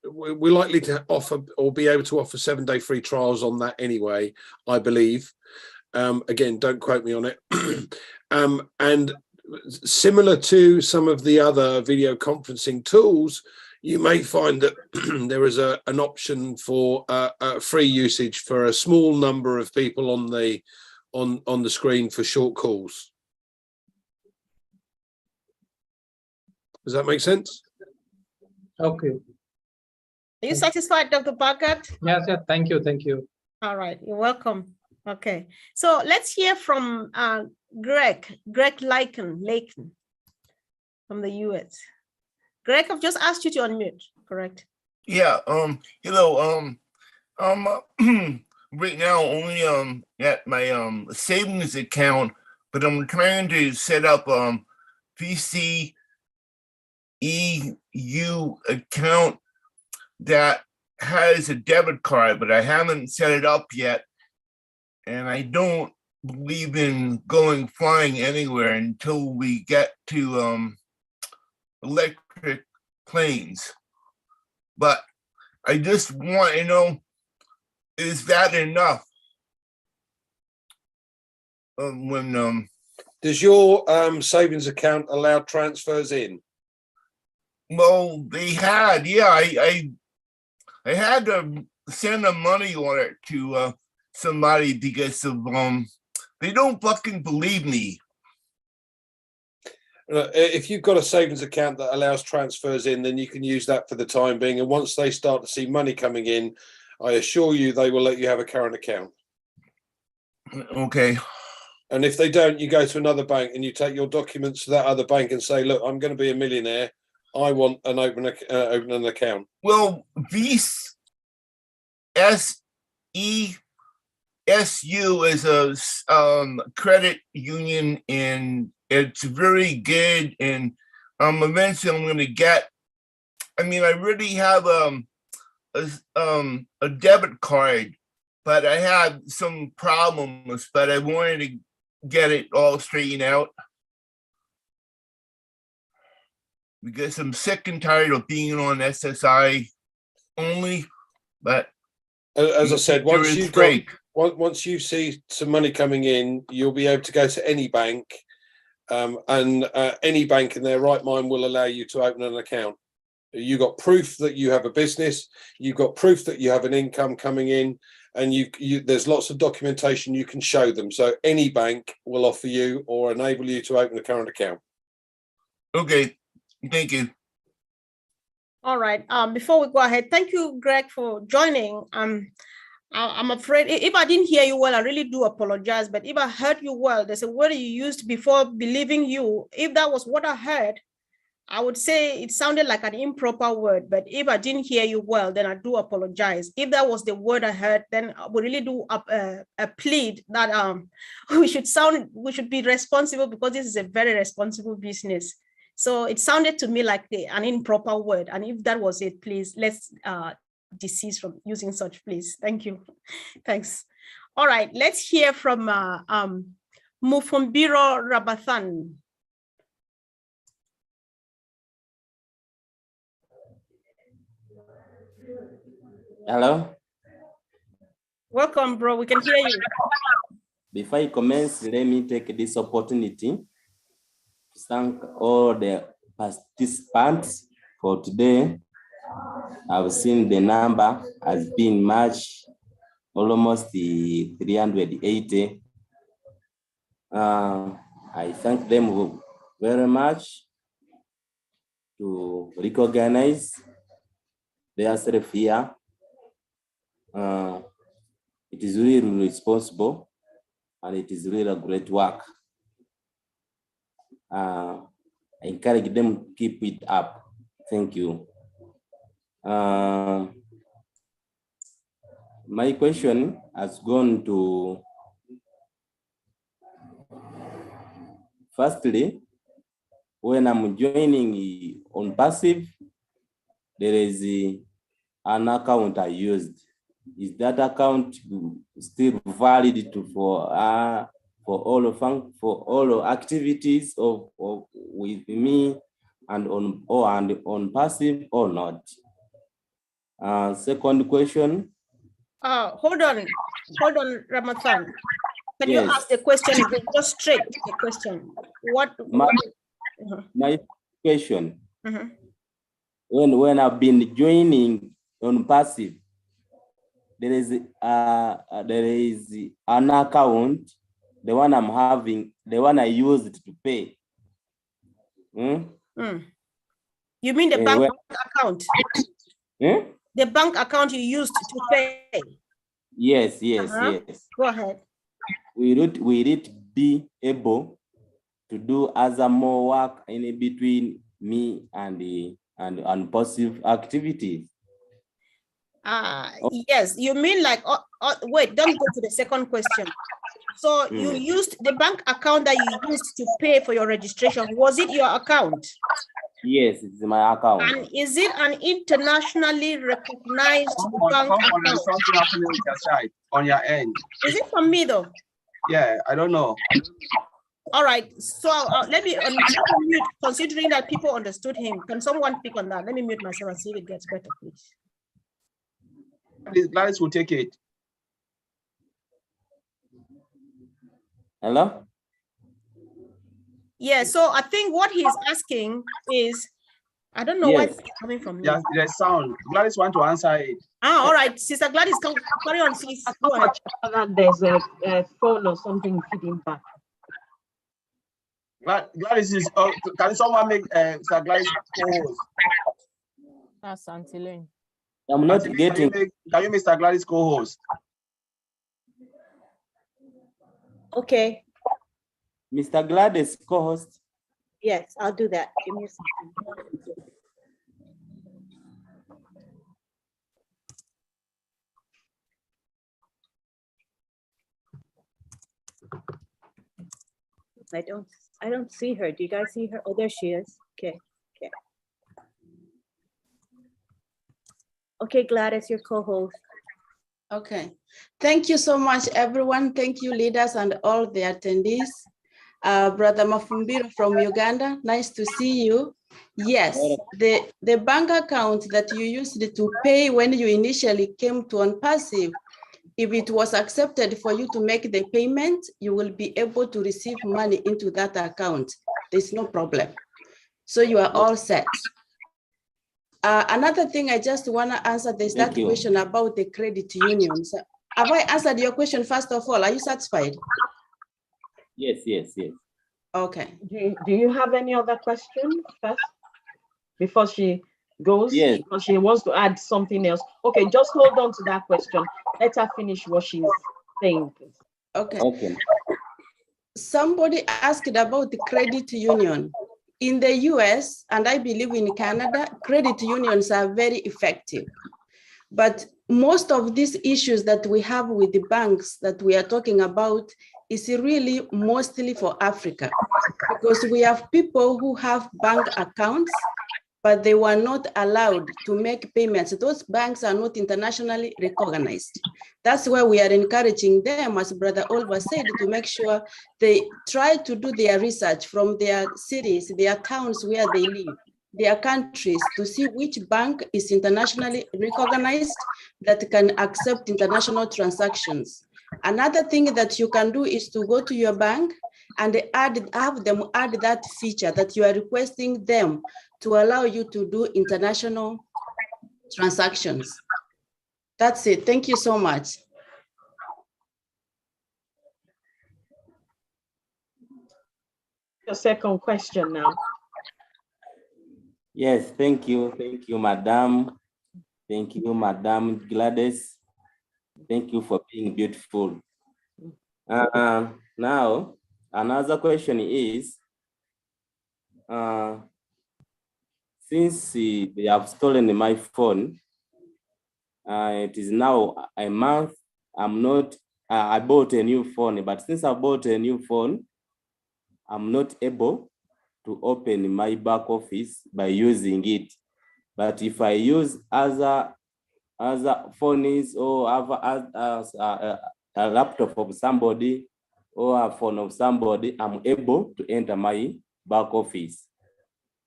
we're likely to offer or be able to offer 7-day free trials on that anyway, I believe. Again, don't quote me on it. And similar to some of the other video conferencing tools, you may find that there is an option for free usage for a small number of people on the screen for short calls. Does that make sense? Okay. Are you satisfied, Dr. Bhagat? Yes, yeah, thank you, thank you. All right, you're welcome. Okay, so let's hear from Greg Laken from the US. Greg, I've just asked you to unmute, correct? Yeah, hello, right now only at my savings account, but I'm trying to set up VC EU account that has a debit card, but I haven't set it up yet. And I don't believe in going flying anywhere until we get to electric planes. But I just want to know, is that enough? Does your savings account allow transfers in? Well, they had, yeah, I had to send a money order to somebody because of they don't fucking believe me. If you've got a savings account that allows transfers in, then you can use that for the time being. And once they start to see money coming in, I assure you they will let you have a current account. Okay. And if they don't, you go to another bank and you take your documents to that other bank and say, look, I'm going to be a millionaire. I want an open an account. Well, VSESU is a credit union, and it's very good. And eventually I'm going to get. I mean, I really have a debit card, but I had some problems. But I wanted to get it all straightened out, because I'm sick and tired of being on SSI only. But as I said, once you see some money coming in, you'll be able to go to any bank, and any bank in their right mind will allow you to open an account. You got proof that you have a business, you've got proof that you have an income coming in, and there's lots of documentation you can show them. So any bank will offer you or enable you to open a current account. Okay, thank you. All right. Before we go ahead, thank you, Greg, for joining. I'm afraid if I didn't hear you well, I really do apologize. But if I heard you well, there's a word you used before believing you. If that was what I heard, I would say it sounded like an improper word. But if I didn't hear you well, then I do apologize. If that was the word I heard, then I would really do a plead that we should be responsible, because this is a very responsible business. So it sounded to me like an improper word. And if that was it, please, let's desist from using such, please. Thank you. Thanks. All right, let's hear from Mufumbiro Rabathan. Hello. Welcome, bro. We can hear you. Before I commence, let me take this opportunity to thank all the participants for today. I've seen the number has been much, almost 380. I thank them very much to recognize their self-here. It is really responsible, and it is really a great work. I encourage them to keep it up. Thank you. My question has gone to, firstly, when I'm joining on passive, there is an account I used. Is that account still valid for all activities of with me and on passive or not? Second question. Hold on, Ramathan. Can you Yes. ask the question again? Just straight the question. My question. Mhm. When I've been joining on passive, there is an account, the one I'm having, the one I used to pay. You mean the bank account? Eh? The bank account you used to pay? Yes, yes, yes. Go ahead. Will it be able to do other more work in between me and the and positive activities? Yes, you mean like, wait, don't go to the second question. So you used the bank account that you used to pay for your registration. Was it your account? Yes, it's my account. And is it an internationally recognized bank account? There's something happening with your side, on your end. Is it from me though? Yeah, I don't know. All right, so let me mute, considering that people understood him. Can someone pick on that? Let me mute myself and see if it gets better, please. Gladys will take it. Hello? Yeah, so I think what he's asking is, I don't know where it's coming from. Yes, there's sound. Gladys want to answer it. All right, Sister Gladys, carry on, please. Go ahead. There's a phone or something feeding back. Gladys is, can someone make Sir Gladys co-host? That's Auntie Lane. I'm not getting. Can you make Sir Gladys co-host? Okay. Mr. Gladys co-host. Yes, I'll do that. Give me a second. I don't see her. Do you guys see her? Oh, there she is. Okay. Okay. Okay, Gladys, your co-host. Okay. Thank you so much, everyone. Thank you, leaders and all the attendees. Brother Mafumbiro from Uganda, nice to see you. Yes, the bank account that you used to pay when you initially came to OnPassive, if it was accepted for you to make the payment, you will be able to receive money into that account. There's no problem. So you are all set. Another thing I just want to answer, there's that question about the credit unions. Have I answered your question first of all? Are you satisfied? Yes, yes, yes. Okay. Do you have any other questions first before she goes? Yes. Because she wants to add something else. Okay, just hold on to that question. Let her finish what she's saying, please. Okay. Okay. Somebody asked about the credit union. In the US, and I believe in Canada, credit unions are very effective. But most of these issues that we have with the banks that we are talking about is really mostly for Africa, because we have people who have bank accounts, but they were not allowed to make payments. Those banks are not internationally recognized. That's why we are encouraging them, as Brother Olva said, to make sure they try to do their research from their cities, their towns where they live, their countries, to see which bank is internationally recognized that can accept international transactions. Another thing that you can do is to go to your bank and have them add that feature that you are requesting them to allow you to do international transactions. That's it. Thank you so much. Your second question now. Yes, thank you, Madam. Thank you, Madam Gladys. Thank you for being beautiful. Now, another question is, since they have stolen my phone, it is now a month. I bought a new phone, but since I bought a new phone, I'm not able to open my back office by using it. But if I use other phones or a laptop of somebody or a phone of somebody, I'm able to enter my back office.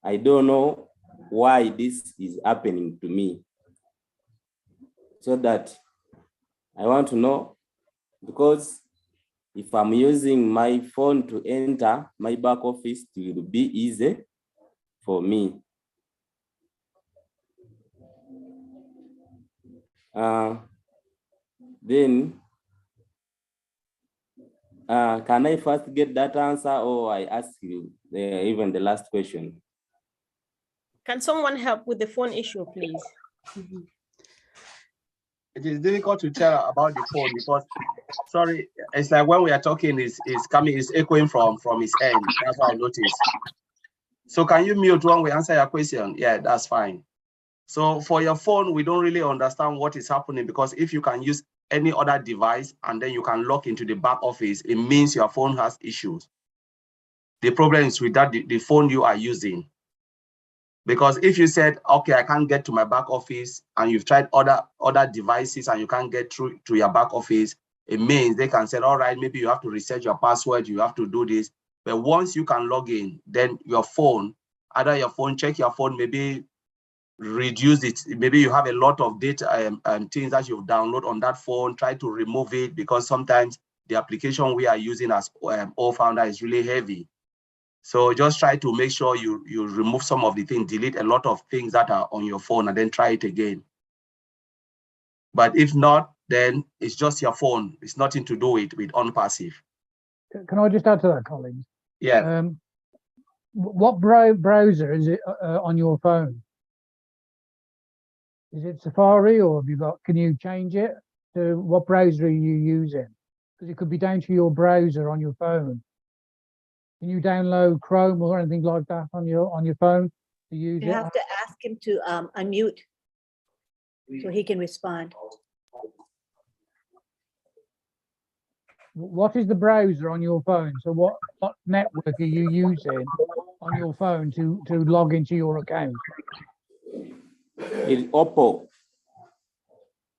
I don't know why this is happening to me. So that I want to know, because if I'm using my phone to enter my back office, it will be easy for me. Then, can I first get that answer, or I ask you even the last question? Can someone help with the phone issue, please? It is difficult to tell about the phone because, sorry, it's like when we are talking, it's echoing from his end. That's what I noticed. So can you mute when we answer your question? Yeah, that's fine. So for your phone, we don't really understand what is happening because if you can use any other device and then you can log into the back office, it means your phone has issues. The problem is with that, the phone you are using. Because if you said, okay, I can't get to my back office and you've tried other devices and you can't get through to your back office, it means they can say, all right, maybe you have to reset your password, you have to do this. But once you can log in, then your phone, check your phone, maybe reduce it. Maybe you have a lot of data and things that you've downloaded on that phone, try to remove it because sometimes the application we are using as O-Founder is really heavy. So just try to make sure you remove some of the things, delete a lot of things that are on your phone and then try it again. But if not, then it's just your phone. It's nothing to do with OnPassive. Can I just add to that, Colin? Yeah. What browser is it on your phone? Is it Safari or have you got, can you change it to what browser are you using? Because it could be down to your browser on your phone. Can you download Chrome or anything like that on your phone to use it? You have to ask him to unmute so he can respond. What is the browser on your phone? So what network are you using on your phone to log into your account? It's Oppo.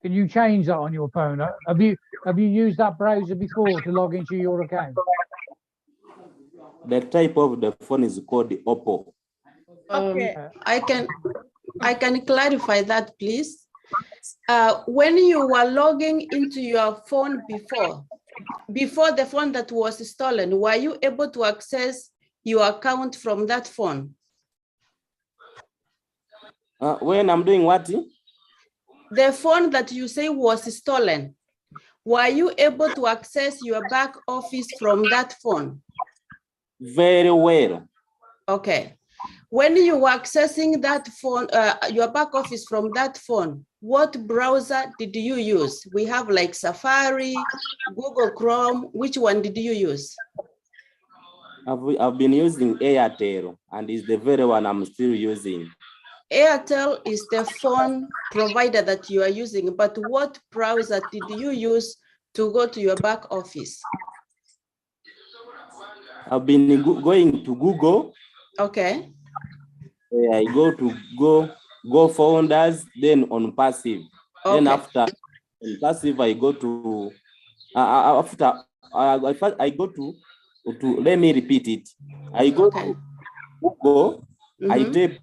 Can you change that on your phone? Have you used that browser before to log into your account? The type of the phone is called the Oppo. Okay. I can clarify that, please. When you were logging into your phone before the phone that was stolen, were you able to access your account from that phone? When I'm doing what? The phone that you say was stolen, were you able to access your back office from that phone? Very well. Okay. When you were accessing that phone, your back office from that phone, what browser did you use? We have like Safari, Google Chrome. Which one did you use? I've been using Airtel, and it's the very one I'm still using. Airtel is the phone provider that you are using, but what browser did you use to go to your back office? I've been going to Google. Okay. I go to Go Founders, then OnPassive. Okay. Then after OnPassive, I go to I go to let me repeat it. I go to Google. I type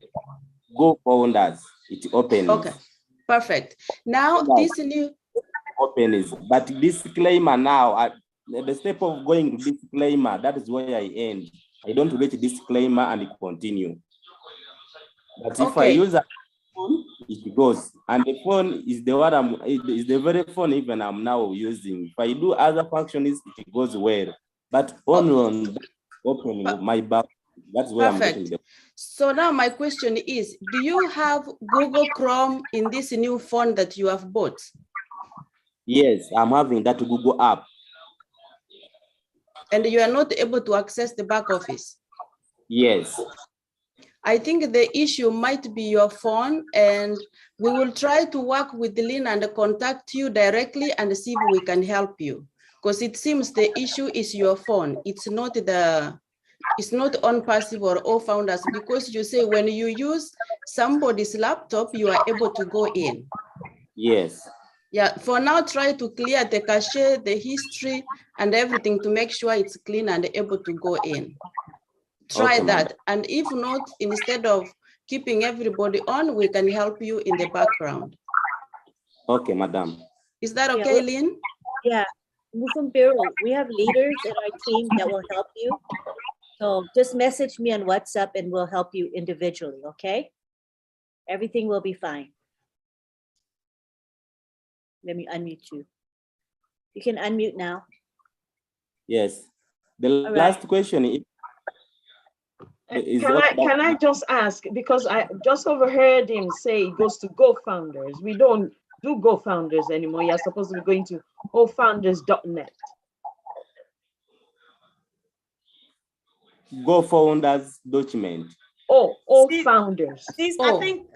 Go Founders. It opens. Okay. Perfect. Now this new opens, but disclaimer now. The step of going to disclaimer, that is where I end. I don't reach disclaimer and continue. But if I use a phone, it goes. And the phone is the one is the very phone even I'm now using. If I do other functions, it goes well. But on open my back, that's where I'm getting the. So now my question is, do you have Google Chrome in this new phone that you have bought? Yes, I'm having that Google app. And you are not able to access the back office? Yes. I think the issue might be your phone, and we will try to work with Lynn and contact you directly and see if we can help you. Because it seems the issue is your phone. It's not OnPassive or O-Founders, because you say when you use somebody's laptop, you are able to go in. Yes. Yeah, for now, try to clear the cache, the history, and everything to make sure it's clean and able to go in. Try that. And if not, instead of keeping everybody on, we can help you in the background. Okay, madam. Is that okay, Lynn? Yeah, Mufumbiro, we have leaders in our team that will help you. So just message me on WhatsApp and we'll help you individually, okay? Everything will be fine. Let me unmute you. You can unmute now. Yes. The last question is, Can I just ask, because I just overheard him say he goes to GoFounders. We don't do GoFounders anymore. You're supposed to be going to GoFounders.net. GoFounders document. Founders. I think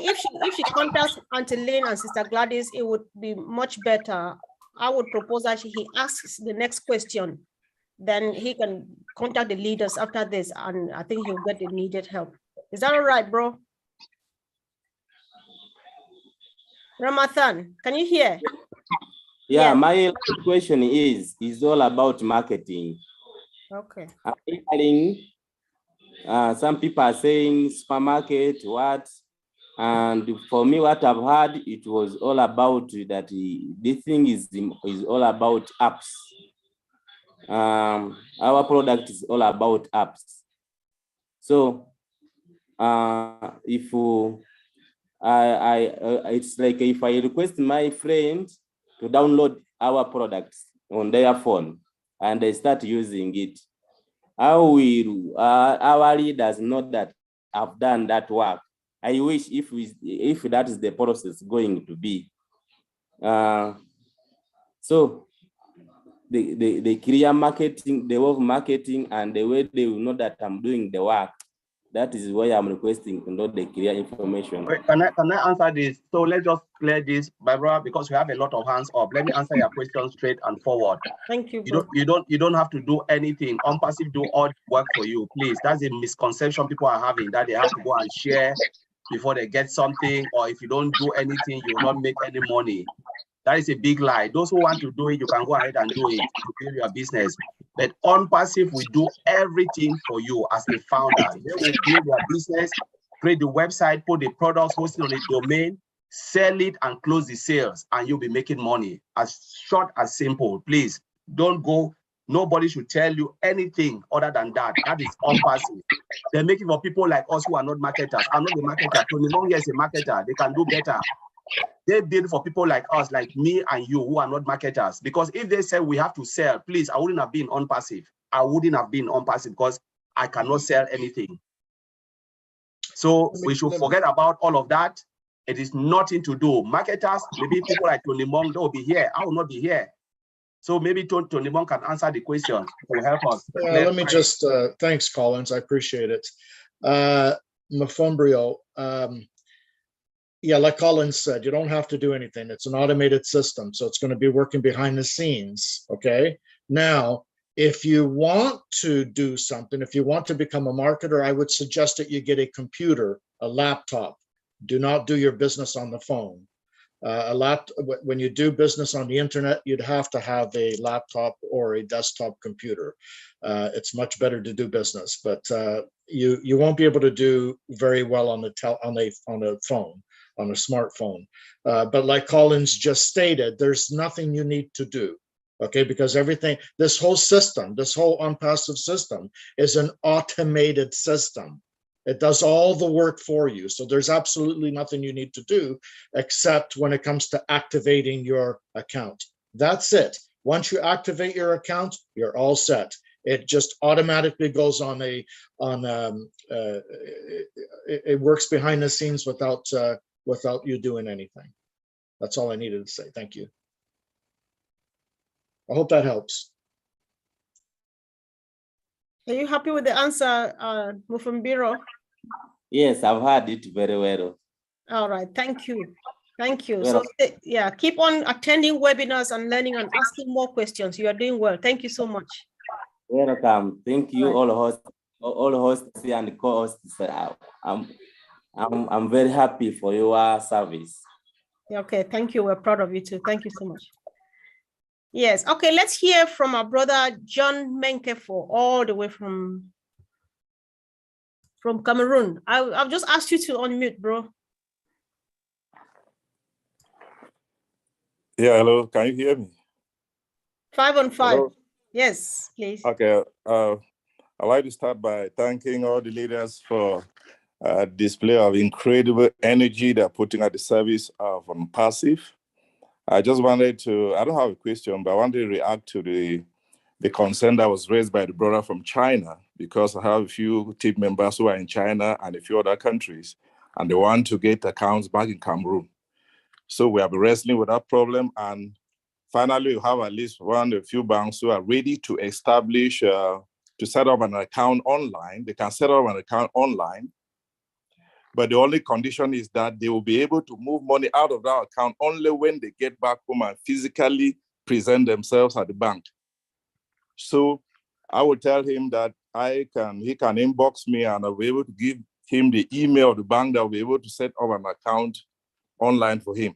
if she contacts Auntie Lynn and Sister Gladys, it would be much better. I would propose that he asks the next question, then he can contact the leaders after this, and I think he'll get the needed help. Is that all right, bro? Ramathan, can you hear? Yeah, my question is all about marketing. Okay. Some people are saying supermarket, what? And for me, what I've heard, it was all about that this thing is all about apps. Our product is all about apps. So if it's like if I request my friend to download our products on their phone and they start using it, how will our leaders know that I've done that work? I wish if that is the process going to be. So the clear marketing, the way of marketing, and the way they will know that I'm doing the work. That is why I'm requesting to know the clear information. Wait, can I answer this? So let's just clear this, Barbara, because we have a lot of hands up. Let me answer your question straight and forward. Thank you. You don't have to do anything. Unpassive do all the work for you, please. That's a misconception people are having, that they have to go and share before they get something, or if you don't do anything, you will not make any money. That is a big lie. Those who want to do it, you can go ahead and do it to build your business. But Unpassive will do everything for you as the founder. They will build your business, create the website, put the products hosted on the domain, sell it and close the sales, and you'll be making money. As short as simple. Please don't go. Nobody should tell you anything other than that. That is Unpassive. They're making for people like us who are not marketers. I'm not a marketer. Tony Monge is a marketer. They can do better. They build for people like us, like me and you, who are not marketers. Because if they say we have to sell, please, I wouldn't have been Unpassive. I wouldn't have been Unpassive because I cannot sell anything. So we should forget about all of that. It is nothing to do. Marketers, maybe people like Tony Monk, they will be here. I will not be here. So maybe Tony Monk can answer the question. It will help us. Let me just, thanks, Collins. I appreciate it. Mafumbrio, yeah, like Collins said, you don't have to do anything. It's an automated system, so it's going to be working behind the scenes, okay? Now, if you want to do something, if you want to become a marketer, I would suggest that you get a computer, a laptop. Do not do your business on the phone. When you do business on the internet, you'd have to have a laptop or a desktop computer. It's much better to do business, but you won't be able to do very well on a phone. On a smartphone. But like Collins just stated, there's nothing you need to do, okay? Because everything, this whole system, this whole Unpassive system is an automated system. It does all the work for you. So there's absolutely nothing you need to do except when it comes to activating your account. That's it. Once you activate your account, you're all set. It just automatically goes on it works behind the scenes without you doing anything. That's all I needed to say. Thank you. I hope that helps. Are you happy with the answer, Mufumbiro? Yes, I've heard it very well. All right, thank you. Thank you. Well, So yeah, keep on attending webinars and learning and asking more questions. You are doing well. Thank you so much. Welcome. Thank you, all hosts and co-hosts. I'm very happy for your service. Okay, thank you. We're proud of you too. Thank you so much. Yes. Okay, let's hear from our brother John Menkefo, all the way from Cameroon. I've just asked you to unmute, bro. Yeah, hello. Can you hear me? 5 on 5. Hello? Yes, please. Okay. I'd like to start by thanking all the leaders for display of incredible energy they're putting at the service of Unpassive. I just wanted to, I don't have a question, but I wanted to react to the the concern that was raised by the brother from China, because I have a few team members who are in China and a few other countries, and they want to get accounts back in Cameroon. So we have been wrestling with that problem, and finally we have at least a few banks who are ready to establish, to set up an account online. They can set up an account online, but the only condition is that they will be able to move money out of that account only when they get back home and physically present themselves at the bank. So I will tell him that he can inbox me and I'll be able to give him the email of the bank that will be able to set up an account online for him.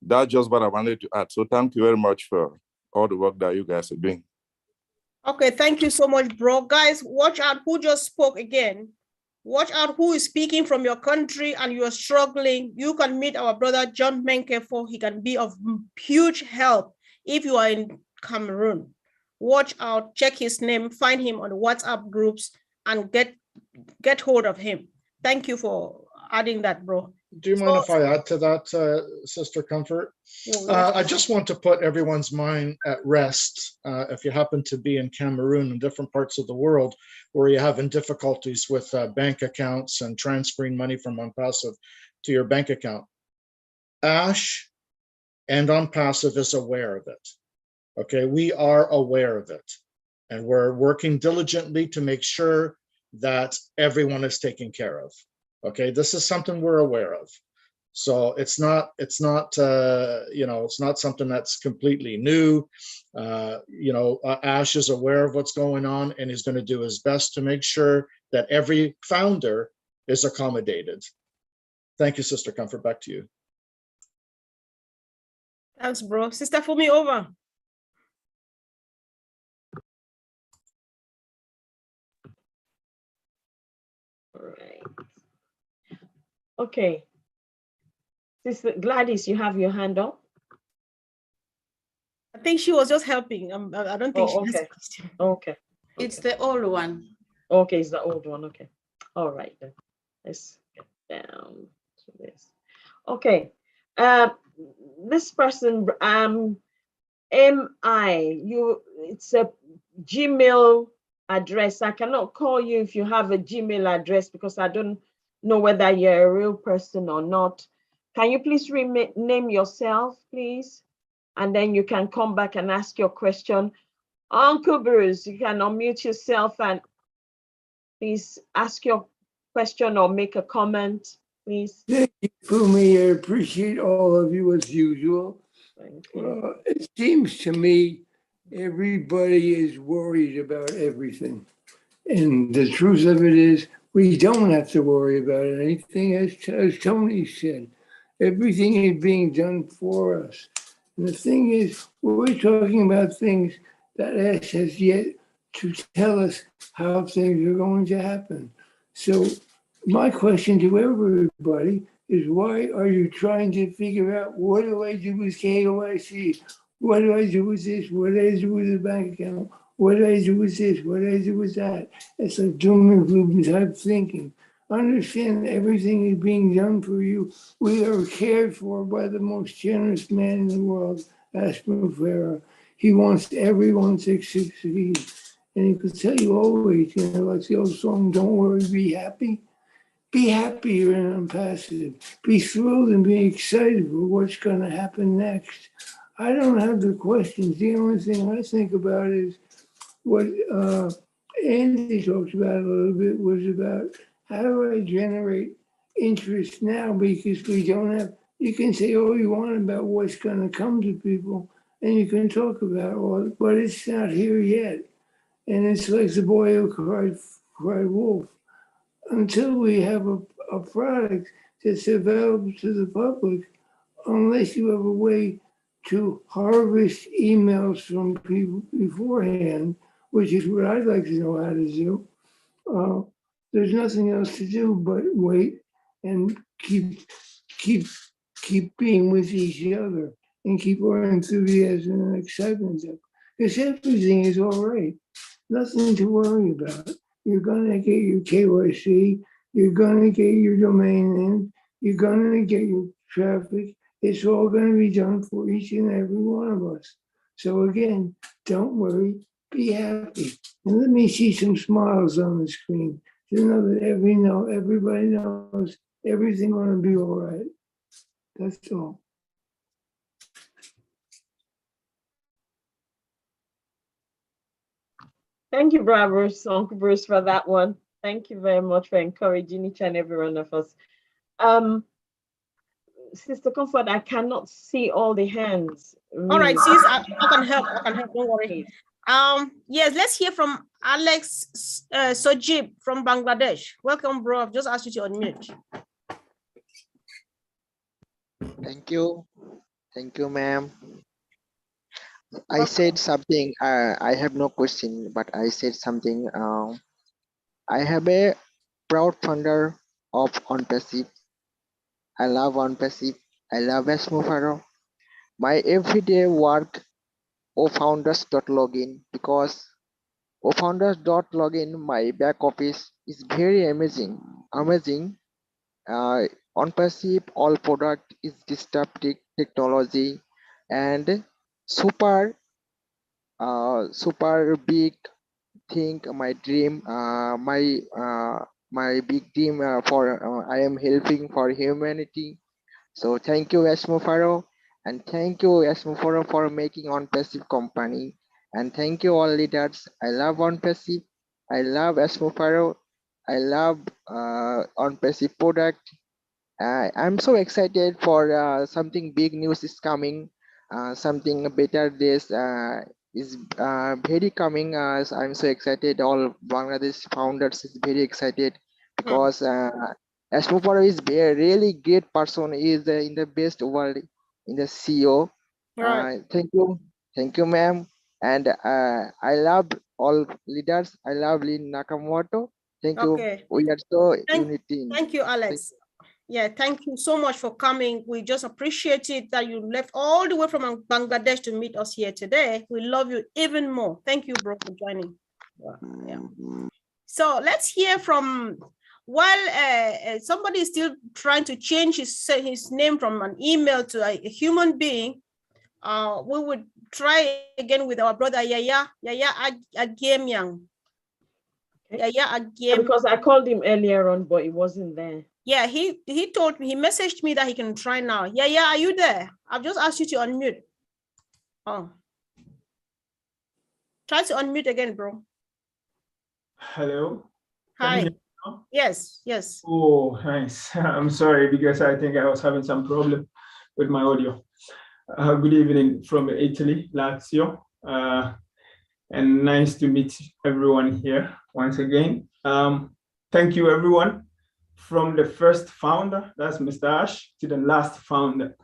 That's just what I wanted to add. So thank you very much for all the work that you guys are doing. Okay, thank you so much, bro. Guys, watch out who just spoke again. Watch out who is speaking from your country and you're struggling. You can meet our brother John Menkefo. He can be of huge help if you are in Cameroon. Watch out, check his name, find him on the WhatsApp groups and get hold of him. Thank you for adding that, bro. Do you mind if I add to that, Sister Comfort? I just want to put everyone's mind at rest. If you happen to be in Cameroon and different parts of the world where you're having difficulties with bank accounts and transferring money from OnPassive to your bank account, Ash and OnPassive is aware of it. Okay, we are aware of it. And we're working diligently to make sure that everyone is taken care of. Okay, this is something we're aware of. So it's not something that's completely new. Ash is aware of what's going on and he's going to do his best to make sure that every founder is accommodated. Thank you, Sister Comfort. Back to you. Thanks, bro. Sister Fumi, over. All right. Okay. Sister Gladys, you have your hand up? I think she was just helping. I don't think she has a question. Okay. It's the old one. Okay, it's the old one. Okay. All right then. Let's get down to this. Okay. This person, it's a Gmail address. I cannot call you if you have a Gmail address because I don't know whether you're a real person or not. Can you please name yourself, please? And then you can come back and ask your question. Uncle Bruce, you can unmute yourself and please ask your question or make a comment, please. Thank you, Fumi. I appreciate all of you as usual. Thank you. It seems to me everybody is worried about everything. And the truth of it is, we don't have to worry about anything, as Tony said. Everything is being done for us. And the thing is, we're talking about things that Ash has yet to tell us how things are going to happen. So my question to everybody is, why are you trying to figure out, what do I do with KYC? What do I do with this? What do I do with the bank account? What do I do with this? What do I do with that? It's like doom and gloom type thinking. Understand everything is being done for you. We are cared for by the most generous man in the world, Ashman Farah. He wants everyone to succeed. And he could tell you always, like the old song, don't worry, be happy. Be happy you're in OnPassive. Be thrilled and be excited for what's going to happen next. I don't have the questions. The only thing I think about is what Andy talked about a little bit was about how do I generate interest now, because we don't have, you can say all you want about what's going to come to people and you can talk about all, but it's not here yet. And it's like the boy who cried wolf. Until we have a product that's available to the public, unless you have a way to harvest emails from people beforehand, which is what I'd like to know how to do. There's nothing else to do but wait and keep being with each other and keep our enthusiasm and excitement up. Because everything is all right. Nothing to worry about. You're gonna get your KYC, you're gonna get your domain name, you're gonna get your traffic. It's all gonna be done for each and every one of us. So again, don't worry, be happy. And let me see some smiles on the screen to know that everybody knows everything gonna be all right. That's all. Thank you, Bruce, Uncle Bruce, for that one. Thank you very much for encouraging each and every one of us. Sister Comfort, I cannot see all the hands. All right, Really. sis, I can help. Don't worry. Yes, let's hear from Alex Sojib from Bangladesh. Welcome, bro. I've just asked you to unmute. Thank you, ma'am. I said something. I have no question, but I said something. I have a proud founder of OnPassive. I love OnPassive. I love Esmofaro. My everyday work ofounders.login, because ofounders.login, my back office is very amazing. OnPassive all product is disruptive technology and super big thing. My dream, my big dream for I am helping for humanity. So thank you, Esmofaro, and thank you, Esmofaro, for making OnPassive company. And thank you, all leaders. I love OnPassive. I love Esmofaro. I love OnPassive product. I'm so excited for something big news is coming. Something better days is very coming. I'm so excited. All Bangladesh founders is very excited because Esmofaro is a really great person. He is in the best world in the CEO. Right. Thank you, ma'am. And I love all leaders. I love Lynn Nakamoto. Thank you. Okay. We are so Thank unity. you, Alex. Yeah, thank you so much for coming. We just appreciate it that you left all the way from Bangladesh to meet us here today. We love you even more. Thank you, bro, for joining. Yeah. So let's hear from, while somebody is still trying to change his name from an email to a human being, we would try again with our brother Yaya Agemiang. Yeah, because I called him earlier on, but he wasn't there. Yeah, he told me, he messaged me that he can try now. Yeah, are you there? I've just asked you to unmute. Oh. Try to unmute again, bro. Hello. Hi. Yes. Oh, nice. I'm sorry because I think I was having some problem with my audio. Good evening from Italy, Lazio. And nice to meet everyone here once again. Thank you, everyone. From the first founder, that's Mr. Ash, to the last founder.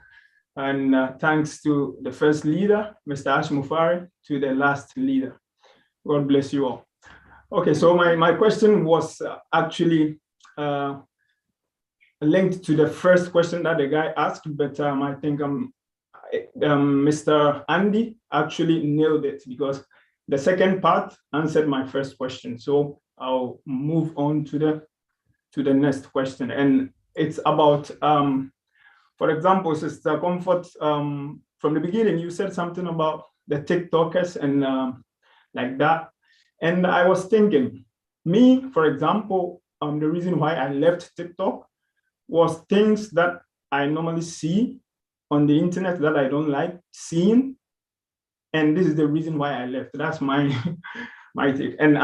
And thanks to the first leader, Mr. Ash Mufari, to the last leader. God bless you all. Okay, so my question was actually linked to the first question that the guy asked, but I think Mr. Andy actually nailed it because the second part answered my first question. So I'll move on to the next question. And it's about, for example, Sister Comfort, from the beginning, you said something about the TikTokers and like that. And I was thinking, me, for example, the reason why I left TikTok was things that I normally see on the internet that I don't like seeing. And this is the reason why I left. That's my my take. And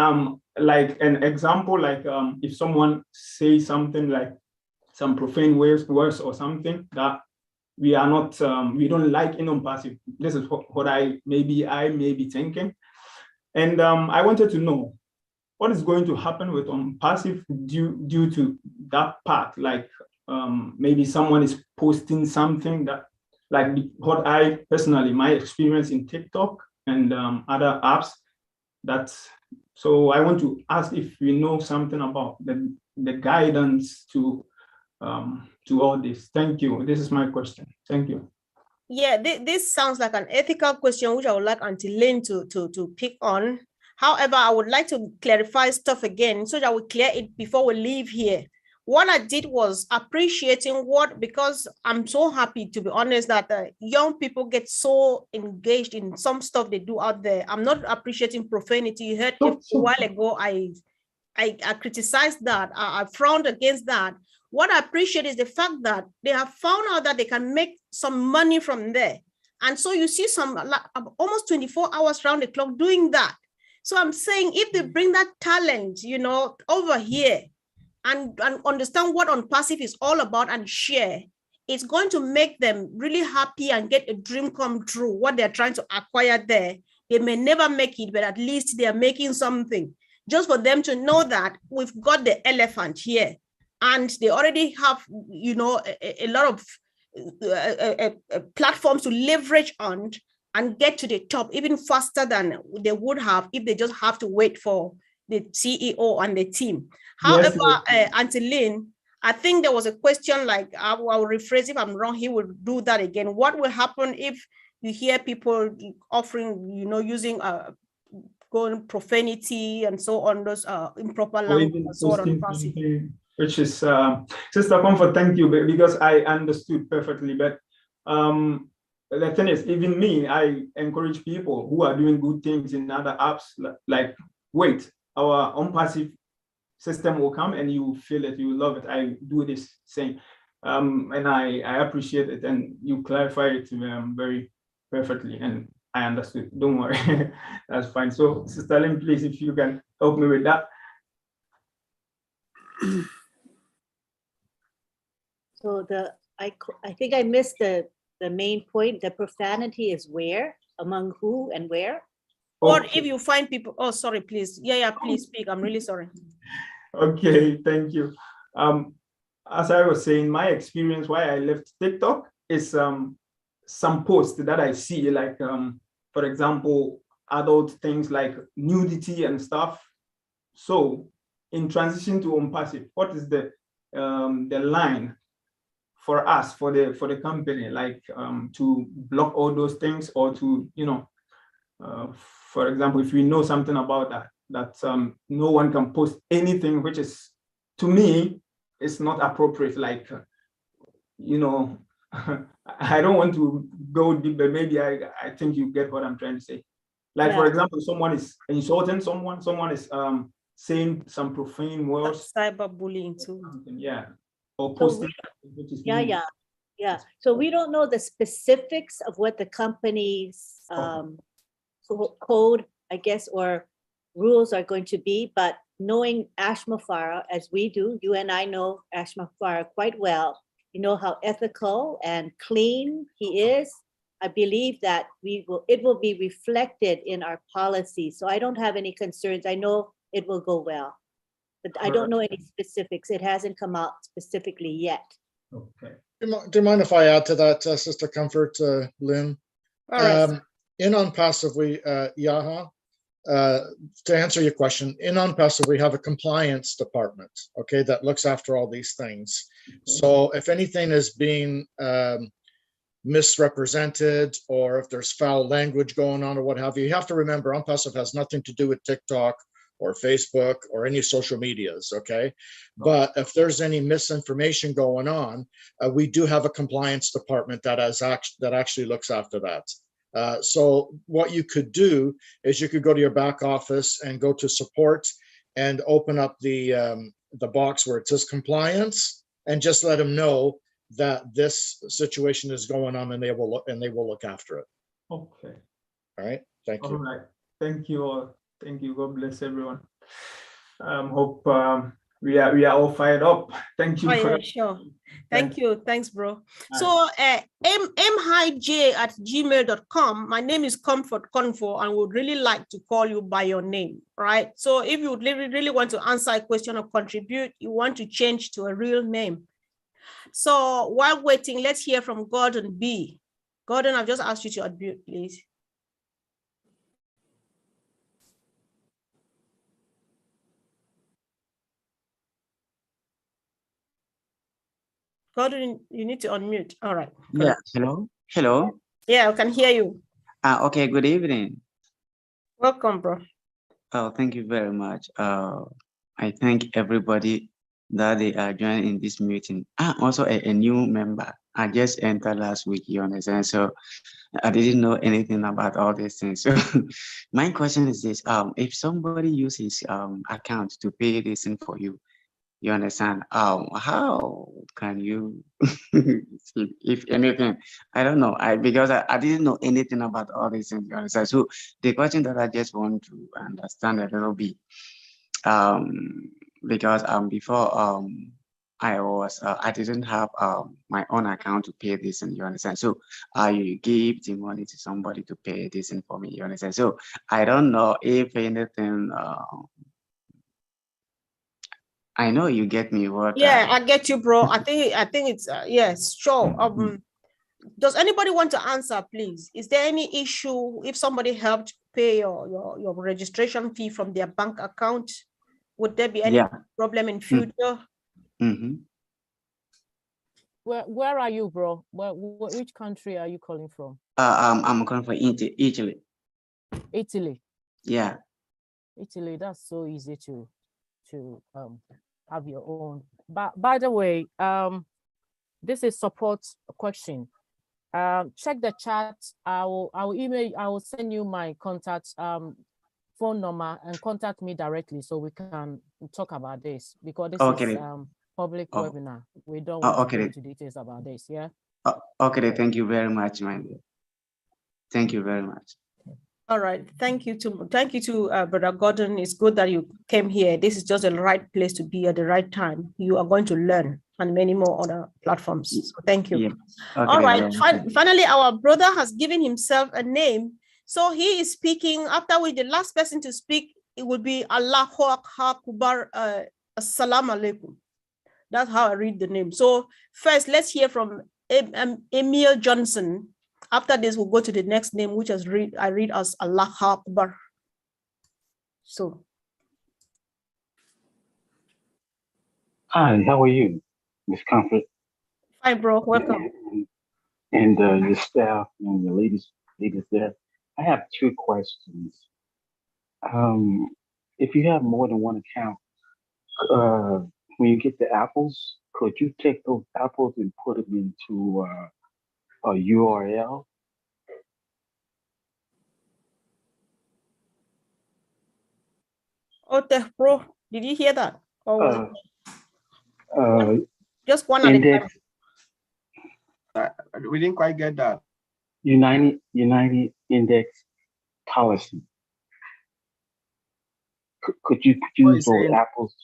like an example, like if someone says something like some profane words or something that we are not, we don't like in OnPassive. This is what I may be thinking. And I wanted to know what is going to happen with OnPassive due to that part. Like maybe someone is posting something that, like what I personally, my experience in TikTok and other apps, so I want to ask if you know something about the guidance to all this. Thank you. This is my question. Thank you. Yeah, this sounds like an ethical question, which I would like Auntie Lynn to pick on. However, I would like to clarify stuff again so that we clear it before we leave here. what I did was appreciating because I'm so happy, to be honest, that young people get so engaged in some stuff they do out there. I'm not appreciating profanity. You heard a while ago, I criticized that. I frowned against that. What I appreciate is the fact that they have found out that they can make some money from there. And so you see some almost 24 hours round the clock doing that. So I'm saying if they bring that talent, over here, and understand what OnPassive is all about and share, it's going to make them really happy and get a dream come true. What they're trying to acquire there, they may never make it, but at least they're making something. Just for them to know that we've got the elephant here, and they already have, a lot of platforms to leverage on and get to the top even faster than they would have if they just have to wait for the CEO and the team. However, Auntie Lynn, I think there was a question, like, I will rephrase if I'm wrong, he will do that again. What will happen if you hear people offering, using going profanity and so on, those improper language and so on passive? Which is, Sister Comfort, thank you, because I understood perfectly. But the thing is, even me, I encourage people who are doing good things in other apps, like, wait, our OnPassive system will come and you feel it, you love it. I do this same, and I appreciate it, and you clarify it very perfectly, and I understood. Don't worry, that's fine. So, Sister Lynn, please, if you can help me with that. So I think I missed the main point. The profanity is where, among who and where? Or if you find people, oh, sorry, please. Yeah, please speak. I'm really sorry. Okay, thank you. As I was saying, my experience why I left TikTok is some posts that I see, like, for example, adult things like nudity and stuff. So in transition to OnPassive, what is the line for us, for the company, like to block all those things, or to, for example, if we know something about that no one can post anything which is, to me, it's not appropriate. Like, I don't want to go deep, but maybe I think you get what I'm trying to say. Like, for example, someone is insulting someone is saying some profane words. Cyberbullying too. Yeah. Or posting. Yeah. So we don't know the specifics of what the company's code, I guess, or rules are going to be, but knowing Ashma Farah as we do, you and I know Ashma Farah quite well, you know how ethical and clean he is. I believe that it will be reflected in our policy. So I don't have any concerns. I know it will go well, but I don't know any specifics. It hasn't come out specifically yet. Okay. Do you mind if I add to that, Sister Comfort, Lynn? All right. In OnPassive, Yaha, to answer your question, in OnPassive, we have a compliance department, okay, that looks after all these things. So if anything is being misrepresented, or if there's foul language going on or what have you have to remember OnPassive has nothing to do with TikTok or Facebook or any social medias, okay? But if there's any misinformation going on, we do have a compliance department that actually looks after that. So what you could do is you could go to your back office and go to support and open up the box where it says compliance, and just let them know that this situation is going on, and they will look after it. Okay. All right. Thank you. All right. Thank you all. Thank you. God bless everyone. Hope we are all fired up. Thank you. Yeah, sure. Thank you. Thanks, bro. So mhij@gmail.com. My name is Comfort Confor, and would really like to call you by your name, right? So if you really want to answer a question or contribute, you want to change to a real name. So while waiting, let's hear from Gordon B. Gordon, I've just asked you to unmute, please. Gordon, you need to unmute. All right. Yeah, hello. Hello. Yeah, I can hear you. Okay, good evening. Welcome, bro. Oh, thank you very much. I thank everybody that they are joining in this meeting. I'm also a new member. I just entered last week, you understand? So I didn't know anything about all these things. So my question is this, if somebody uses account to pay this in for you, you understand? How can you, if anything, I don't know. Because I didn't know anything about all these things. You understand? So the question that I just want to understand a little bit, because before I didn't have my own account to pay this, and you understand. So I give the money to somebody to pay this in for me. You understand? So I don't know if anything. I know you get me what. Yeah, I get you, bro. I think it's yes, sure. Does anybody want to answer, please? Is there any issue if somebody helped pay your registration fee from their bank account? Would there be any problem in future? Where are you, bro? Which country are you calling from? I'm calling from Italy. Italy. Yeah. Italy. That's so easy to have your own. But by the way, this is support question. Check the chat. I will send you my contact phone number and contact me directly so we can talk about this, because this is public webinar. We don't want to go into details about this. Yeah. Okay. Thank you very much, my dear. Thank you very much. All right, thank you to Brother Gordon. It's good that you came here. This is just the right place to be at the right time. You are going to learn on many more other platforms. So thank you. Yeah. Okay, all right, finally, our brother has given himself a name. So he is speaking, after which the last person to speak, it will be Allahu Akbar, Assalamu alaikum. That's how I read the name. So first, let's hear from Emil Johnson. After this, we'll go to the next name, which I read as Allah Akbar. So. Hi, how are you, Ms. Comfort? Hi, bro. Welcome. And your staff and your ladies there. I have two questions. If you have more than one account, when you get the apples, could you take those apples and put them into a URL? Okay, bro, did you hear that? Or just one index. We didn't quite get that. United Index Policy. Could you use those apples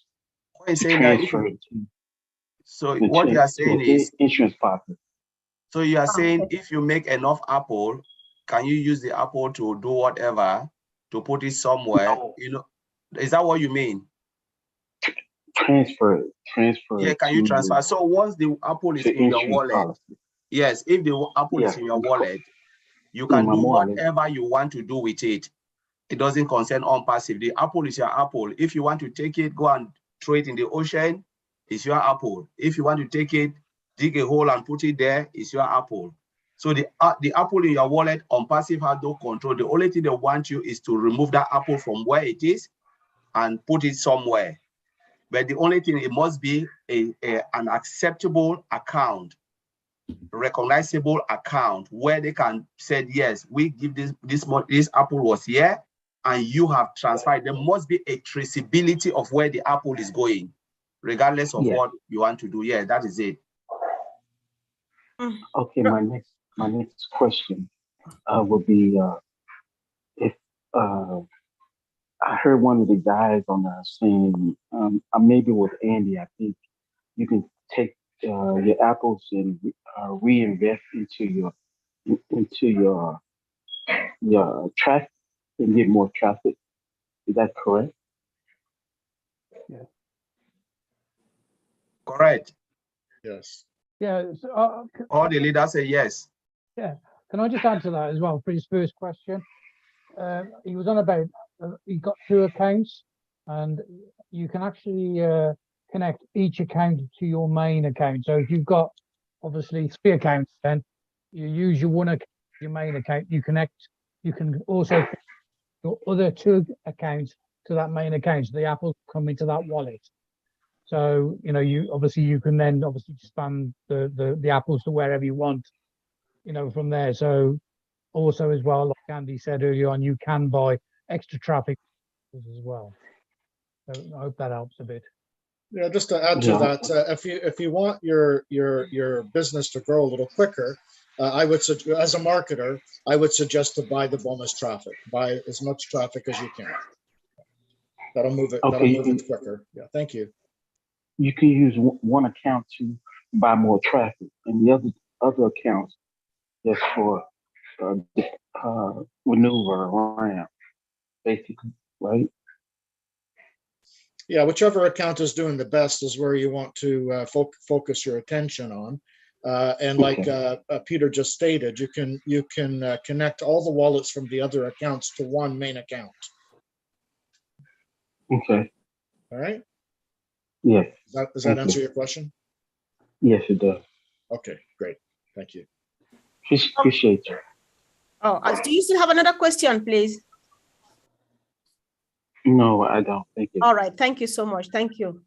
to transfer it to? So what you are saying is insurance policy. So you are saying if you make enough apple, can you use the apple to do whatever, to put it somewhere? No. You know, is that what you mean? Transfer. Yeah, can you transfer? So once the apple is in your wallet, policy. Yes, if the apple is in your wallet, you can do whatever you want to do with it. It doesn't concern on passive. The apple is your apple. If you want to take it, go and throw it in the ocean, it's your apple. If you want to take it, dig a hole and put it there, it's your apple. So the apple in your wallet on passive has no control. The only thing they want you is to remove that apple from where it is and put it somewhere. But the only thing, it must be an acceptable account, recognizable account where they can say, yes, we give this apple was here and you have transferred. There must be a traceability of where the apple is going, regardless of what you want to do. Yeah, that is it. Okay, my next question would be if I heard one of the guys on there saying, maybe with Andy, I think you can take your apples and reinvest into your traffic and get more traffic. Is that correct? Yeah. Correct. Yes. Yeah. So, all the leaders say yes. Yeah. Can I just answer that as well for his first question? He was on about he got 2 accounts, and you can actually connect each account to your main account. So if you've got obviously 3 accounts, then you use your main account. You can also connect your other 2 accounts to that main account. So the apples come into that wallet. So, you know, you can then obviously expand the apples to wherever you want, you know, from there. So also as well, like Andy said earlier on, you can buy extra traffic as well. So I hope that helps a bit. Yeah, just to add to that, if you want your business to grow a little quicker, I would as a marketer, I would suggest to buy the bonus traffic. Buy as much traffic as you can. That'll move it. Okay, That'll move it quicker. Yeah, thank you. You can use one account to buy more traffic, and the other accounts just for maneuver around, basically, right? Yeah, whichever account is doing the best is where you want to focus your attention on. And like Peter just stated, you can connect all the wallets from the other accounts to one main account. Okay. All right. Yes. Does that answer your question? Yes, it does. Okay, great. Thank you. Appreciate you. Oh, do you still have another question, please? No, I don't. Thank you. All right. Thank you so much. Thank you.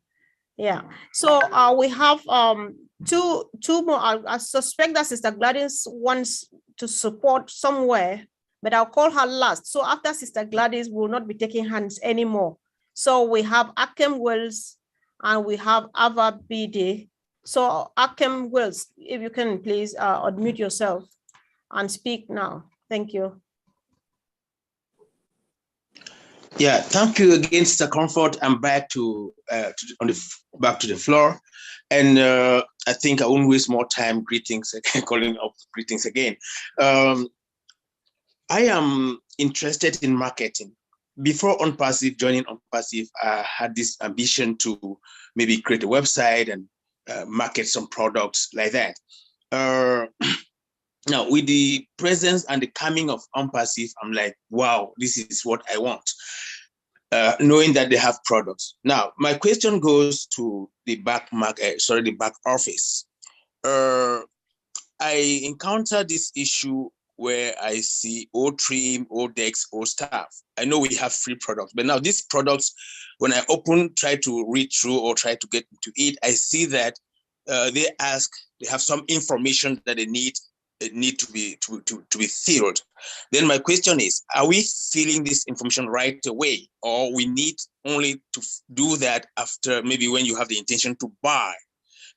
Yeah. So we have two more. I suspect that Sister Gladys wants to support somewhere, but I'll call her last. So after Sister Gladys, we will not be taking hands anymore. So we have Akem Wells and we have Ava BD. So Akem Wells, if you can please unmute yourself and speak now. Thank you. Yeah, thank you again, Mr. Comfort. I'm back back to the floor, and I think I won't waste more time. Greetings, calling up greetings again. I am interested in marketing. Before OnPassive, joining OnPassive, I had this ambition to maybe create a website and market some products like that. Now, with the presence and the coming of OnPassive, I'm like, wow, this is what I want, knowing that they have products. Now, my question goes to the back office. I encounter this issue where I see old trim, old decks, old staff. I know we have free products, but now these products, when I try to read through or try to get into it, I see that they have some information that they need to be filled. Then my question is, are we filling this information right away, or we need only to do that after maybe when you have the intention to buy?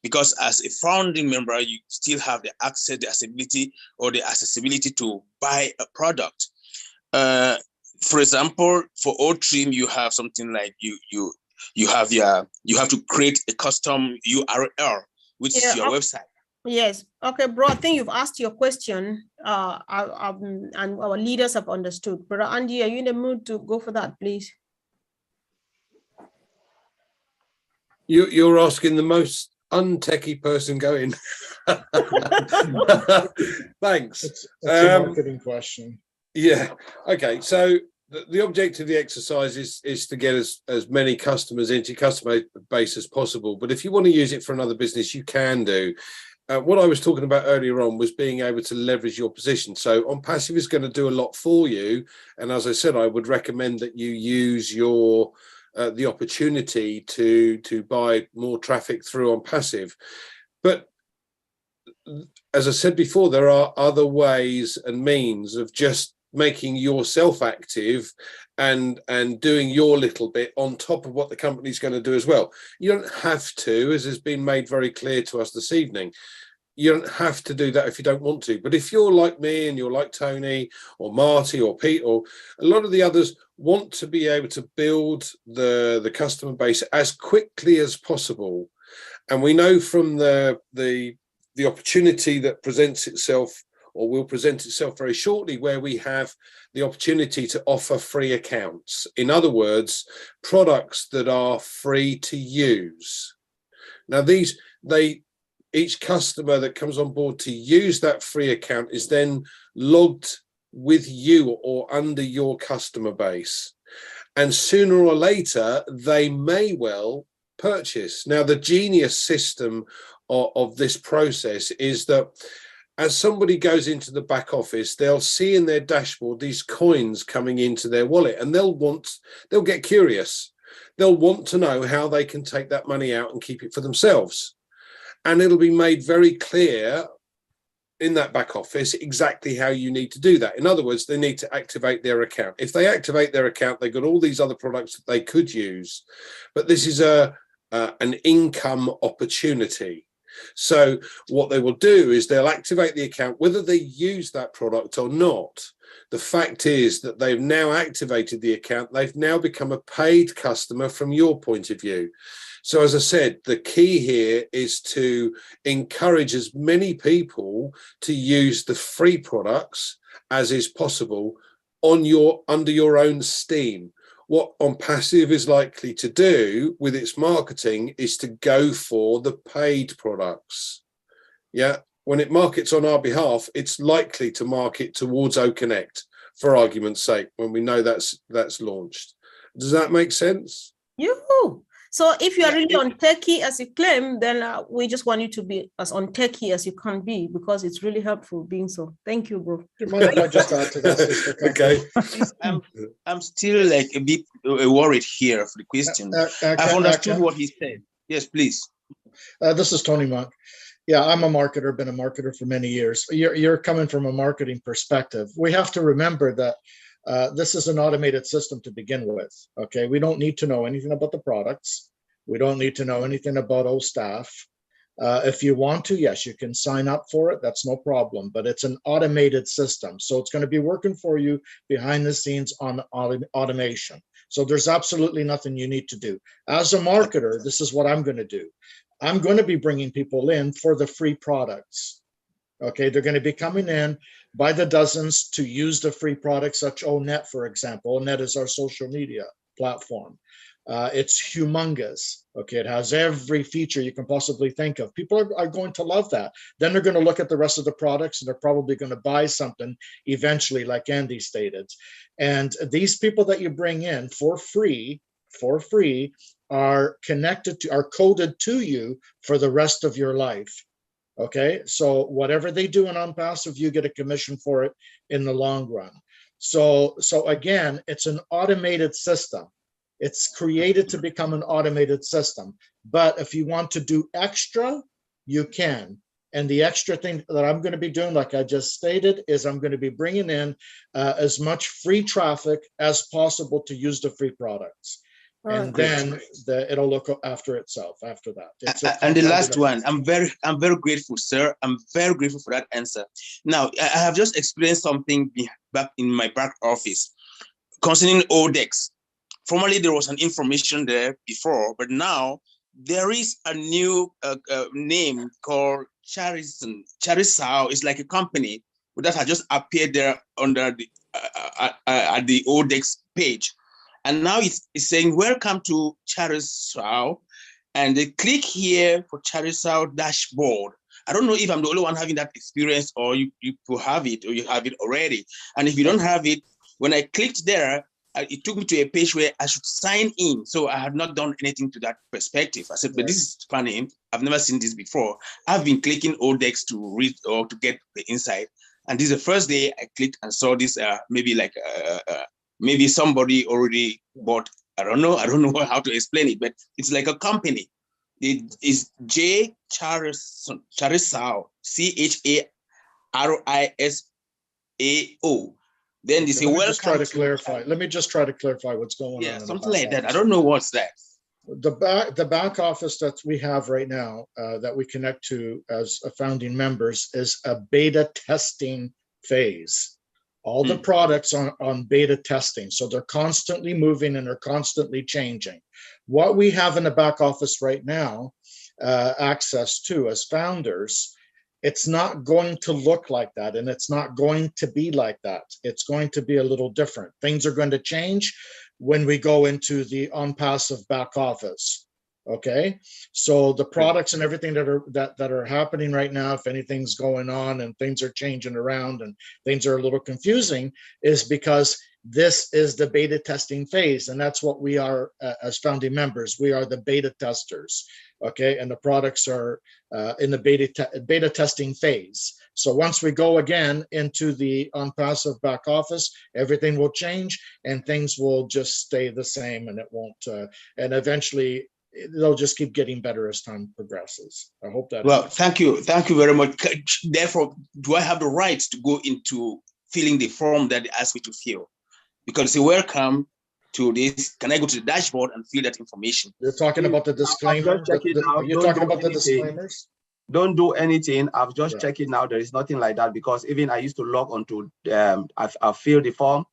Because as a founding member, you still have the access, the accessibility to buy a product. For example, for old trim, you have something like you have to create a custom URL, which is your website. Yes. Okay, bro. I think you've asked your question, and our leaders have understood. Brother Andy, are you in the mood to go for that, please? You're asking the most untechy person going. Thanks. It's a marketing question. Yeah. Okay. So the objective of the exercise is to get as many customers into your customer base as possible. But if you want to use it for another business, you can do. What I was talking about earlier on was being able to leverage your position. So OnPassive is going to do a lot for you. And as I said, I would recommend that you use your the opportunity to buy more traffic through OnPassive. But as I said before, there are other ways and means of just making yourself active and doing your little bit on top of what the company's going to do as well. You don't have to, as has been made very clear to us this evening. You don't have to do that if you don't want to. But if you're like me and you're like Tony or Marty or Pete or a lot of the others want to be able to build the customer base as quickly as possible, and we know from the opportunity that presents itself or will present itself very shortly, where we have the opportunity to offer free accounts. In other words, products that are free to use. Now, each customer that comes on board to use that free account is then logged with you or under your customer base. And sooner or later, they may well purchase. Now, the genius system of this process is that as somebody goes into the back office, they'll see in their dashboard these coins coming into their wallet, and they'll get curious. they'll want to know how they can take that money out and keep it for themselves. And it'll be made very clear in that back office exactly how you need to do that. In other words, they need to activate their account. If they activate their account, they've got all these other products that they could use, but this is an income opportunity. So what they will do is they'll activate the account, whether they use that product or not. The fact is that they've now activated the account. They've now become a paid customer from your point of view. So as I said, the key here is to encourage as many people to use the free products as is possible under your own steam. What OnPassive is likely to do with its marketing is to go for the paid products. Yeah, when it markets on our behalf, it's likely to market towards OConnect, for argument's sake, when we know that's launched. Does that make sense? Yoo-hoo. So if you are really on techie as you claim, then we just want you to be as on techie as you can be, because it's really helpful being so. Thank you, bro. Do you mind if I just add to that, Sister Catherine? Okay. I'm still like a bit worried here for the question. I've understood what he said. Yes, please. This is Tony Monk. Yeah, I'm a marketer, been a marketer for many years. You're coming from a marketing perspective. We have to remember that this is an automated system to begin with. Okay, we don't need to know anything about the products. We don't need to know anything about our staff. If you want to, yes, you can sign up for it. That's no problem. But it's an automated system, so it's going to be working for you behind the scenes on automation. So there's absolutely nothing you need to do. As a marketer, this is what I'm going to do. I'm going to be bringing people in for the free products. Okay, they're going to be coming in by the dozens to use the free products, such ONET, for example. ONET is our social media platform. It's humongous. Okay, it has every feature you can possibly think of. People are going to love that. Then they're going to look at the rest of the products, and they're probably going to buy something eventually, like Andy stated. And these people that you bring in for free, are coded to you for the rest of your life. Okay, so whatever they do in OnPassive, you get a commission for it in the long run. So again, it's an automated system. It's created to become an automated system. But if you want to do extra, you can. And the extra thing that I'm going to be doing, like I just stated, is I'm going to be bringing in as much free traffic as possible to use the free products. And then it'll look after itself after that. And the last one, I'm very grateful, sir. I'm very grateful for that answer. Now, I have just experienced something back in my back office concerning ODEX. Formerly, there was an information there before, but now there is a new name called Charisao. It's like a company that has just appeared there under the at the ODEX page. And now it's saying, welcome to Charisao. And they click here for Charisao dashboard. I don't know if I'm the only one having that experience, or you could have it, or you have it already. And if you don't have it, when I clicked there, it took me to a page where I should sign in. So I had not done anything to that perspective. I said, but this is funny. I've never seen this before. I've been clicking ODEX to read or to get the insight. And this is the first day I clicked and saw this, maybe somebody already bought. I don't know how to explain it, but it's like a company. It is J Charisao, CHARISAO. Then they say, let me welcome. just try to clarify. Let me just try to clarify what's going on. Yeah, something like that. I don't know what's that. The back office that we have right now that we connect to as founding members is a beta testing phase. All the products on beta testing. So they're constantly moving and they're constantly changing. What we have in the back office right now, access to as founders, it's not going to look like that, and it's not going to be like that. It's going to be a little different. Things are going to change when we go into the OnPassive back office. Okay, so the products and everything that are happening right now, if anything's going on and things are changing around and things are a little confusing, is because this is the beta testing phase, and that's what we are as founding members. We are the beta testers. okay? And the products are in the beta testing phase. So once we go again into the unpassive back office, everything will change and things will just stay the same, and it won't, and eventually they'll just keep getting better as time progresses. I hope that Well, helps. thank you very much. Therefore, do I have the right to go into filling the form that they asked me to fill? Because they welcome to this. Can I go to the dashboard and fill that information? You're talking about the disclaimer. Are you talking about the disclaimers? Don't do anything. I've just checked it now. There is nothing like that, because even I used to log onto, I filled the form,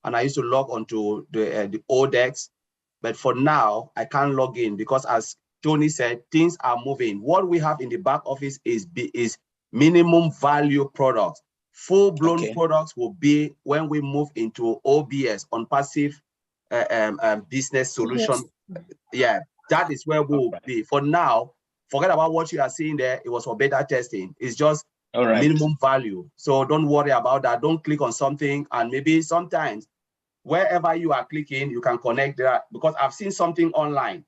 and I used to log onto the ODEX. But for now, I can't log in because, as Tony said, things are moving. What we have in the back office is minimum value products. Full-blown products will be when we move into OBS, on passive business solution. Yeah, that is where we will be. For now, forget about what you are seeing there. It was for beta testing. It's just minimum value. So don't worry about that. Don't click on something, and maybe sometimes wherever you are clicking, you can connect there, because I've seen something online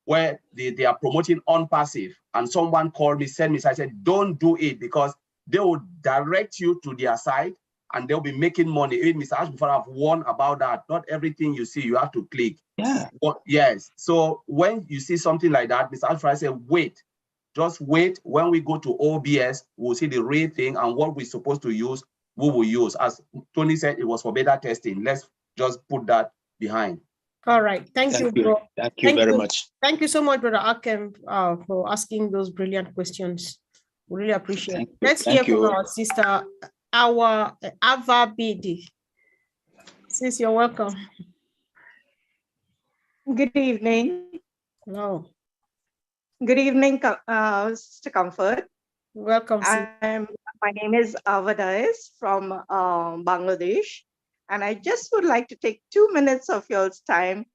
where they are promoting on passive, and someone called me, sent me, so I said, don't do it, because they will direct you to their site and they'll be making money. Even Mr. Ashbefore, I've warned about that. Not everything you see, you have to click. Yeah. Yes. So when you see something like that, Mr. Ashbefore, I said, wait, just wait. When we go to OBS, we'll see the real thing, and what we're supposed to use, we will use. As Tony said, it was for beta testing. Let's just put that behind. All right. Thank you, bro. Thank you very much. Thank you so much, Brother Akem, for asking those brilliant questions. We really appreciate it. Let's hear from our sister, our Ava BD. Sis, you're welcome. Good evening. Hello. Good evening, Sister Comfort. Welcome. My name is Avadais from Bangladesh, and I just would like to take 2 minutes of your time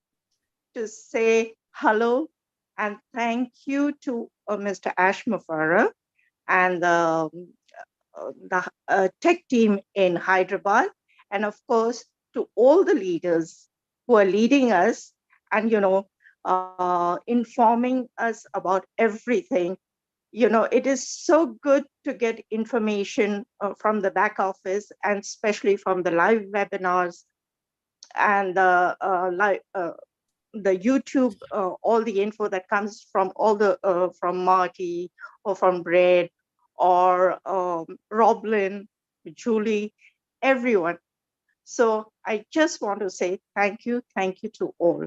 to say hello and thank you to Mr. Ash Mufara and the tech team in Hyderabad, and of course to all the leaders who are leading us and informing us about everything. It is so good to get information from the back office, and especially from the live webinars and the YouTube, all the info that comes from from Marty or from Brad or Roblin, Julie, everyone. So I just want to say thank you to all,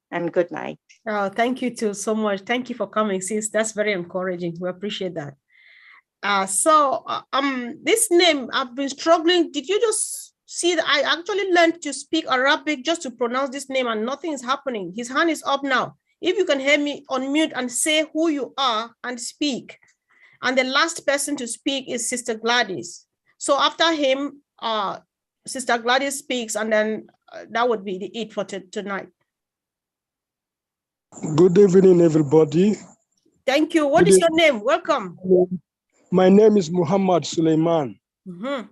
and good night. Oh, thank you too so much. Thank you for coming, sis. That's very encouraging. We appreciate that. This name, I've been struggling. Did you just see that I actually learned to speak Arabic just to pronounce this name, and nothing is happening? His hand is up now. If you can hear me, unmute and say who you are and speak. And the last person to speak is Sister Gladys. So after him, Sister Gladys speaks, and then that would be it for tonight. Good evening, everybody. Thank you. What is your name? Welcome. My name is Muhammad Suleiman. Mm-hmm.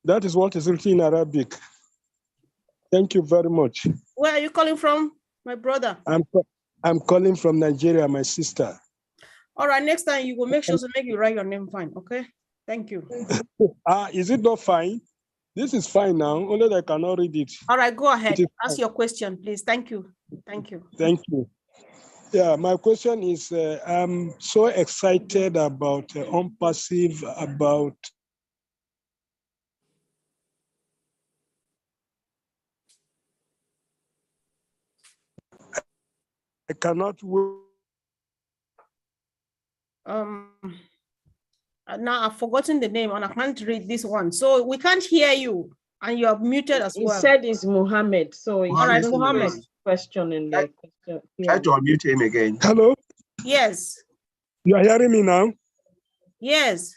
That is what is written in Arabic. Thank you very much. Where are you calling from, my brother? I'm calling from Nigeria, my sister. All right, next time you will make sure to make you write your name fine, okay? Thank you. Is it not fine? This is fine now, only that I cannot read it. All right, go ahead. Ask your question, please. Thank you. Thank you. Thank you. Yeah, my question is, I'm so excited about OnPassive, about I cannot wait. Now I've forgotten the name and I can't read this one. So we can't hear you and you are muted as well. He said it's Muhammad. So all right, Muhammad. Question in the question. Try to unmute him again. Hello? Yes. You are hearing me now? Yes.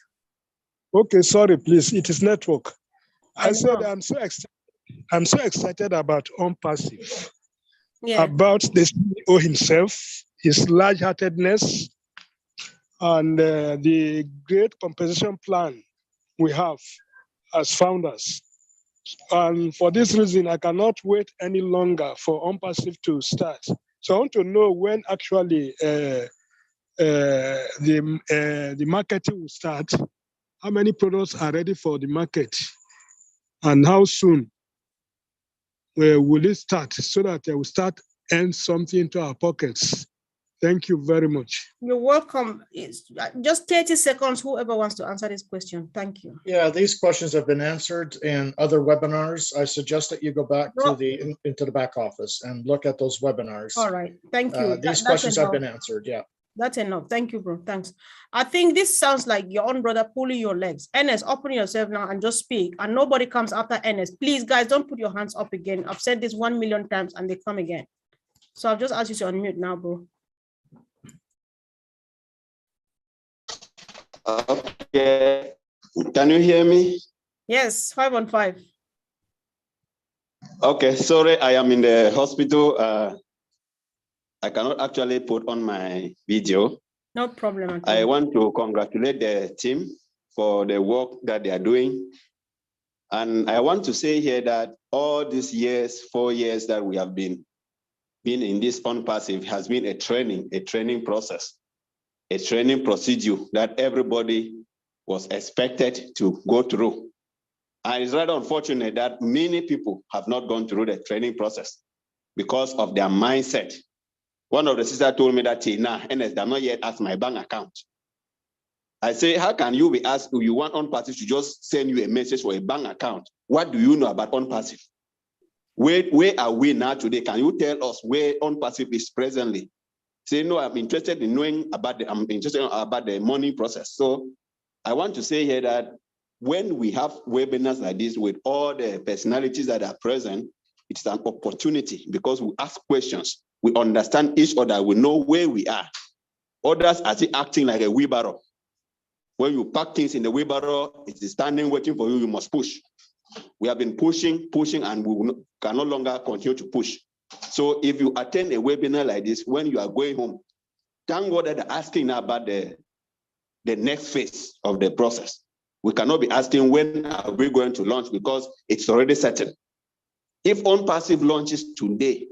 Okay, sorry, please. It is network. I said I'm so excited about OnPassive. Yeah. About the CEO himself, his large-heartedness, and the great compensation plan we have as founders. And for this reason, I cannot wait any longer for OnPassive to start. So I want to know when actually the marketing will start? How many products are ready for the market? And how soon will it start so that they will start earn something into our pockets? Thank you very much. You're welcome. It's just 30 seconds, whoever wants to answer this question. Thank you. Yeah, these questions have been answered in other webinars. I suggest that you go back to into the back office and look at those webinars. All right, thank you. These questions have been answered, yeah. That's enough. Thank you, bro. Thanks. I think this sounds like your own brother pulling your legs. Ernest, open yourself now and just speak. And nobody comes after Ernest. Please, guys, don't put your hands up again. I've said this 1 million times and they come again. So I'll just ask you to unmute now, bro. Okay. Can you hear me? Yes, 5 on 5. Okay, sorry, I am in the hospital. I cannot actually put on my video. No problem at all. I want to congratulate the team for the work that they are doing. And I want to say here that all these years, 4 years that we have been in this on-passive has been a training process, a training procedure that everybody was expected to go through. And it's rather unfortunate that many people have not gone through the training process because of their mindset. One of the sisters told me that, Ernest, they're not yet asked my bank account. I say, how can you be asked, do you want on-passive to just send you a message for a bank account? What do you know about on-passive? Where are we now today? Can you tell us where on-passive is presently? Say, no, I'm interested in knowing about the money process. So I want to say here that when we have webinars like this with all the personalities that are present, it's an opportunity because we ask questions. We understand each other. We know where we are. Others are still acting like a wheelbarrow. When you pack things in the wheelbarrow, it is standing waiting for you. You must push. We have been pushing, and we can no longer continue to push. So if you attend a webinar like this, when you are going home, thank God that they're asking about the next phase of the process. We cannot be asking when are we going to launch because it's already certain. If on-passive launches today,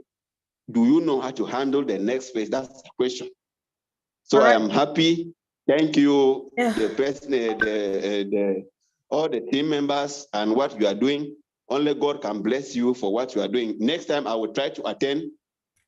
do you know how to handle the next phase? That's the question. So I am happy. Thank you, all the team members and what you are doing. Only God can bless you for what you are doing. Next time I will try to attend.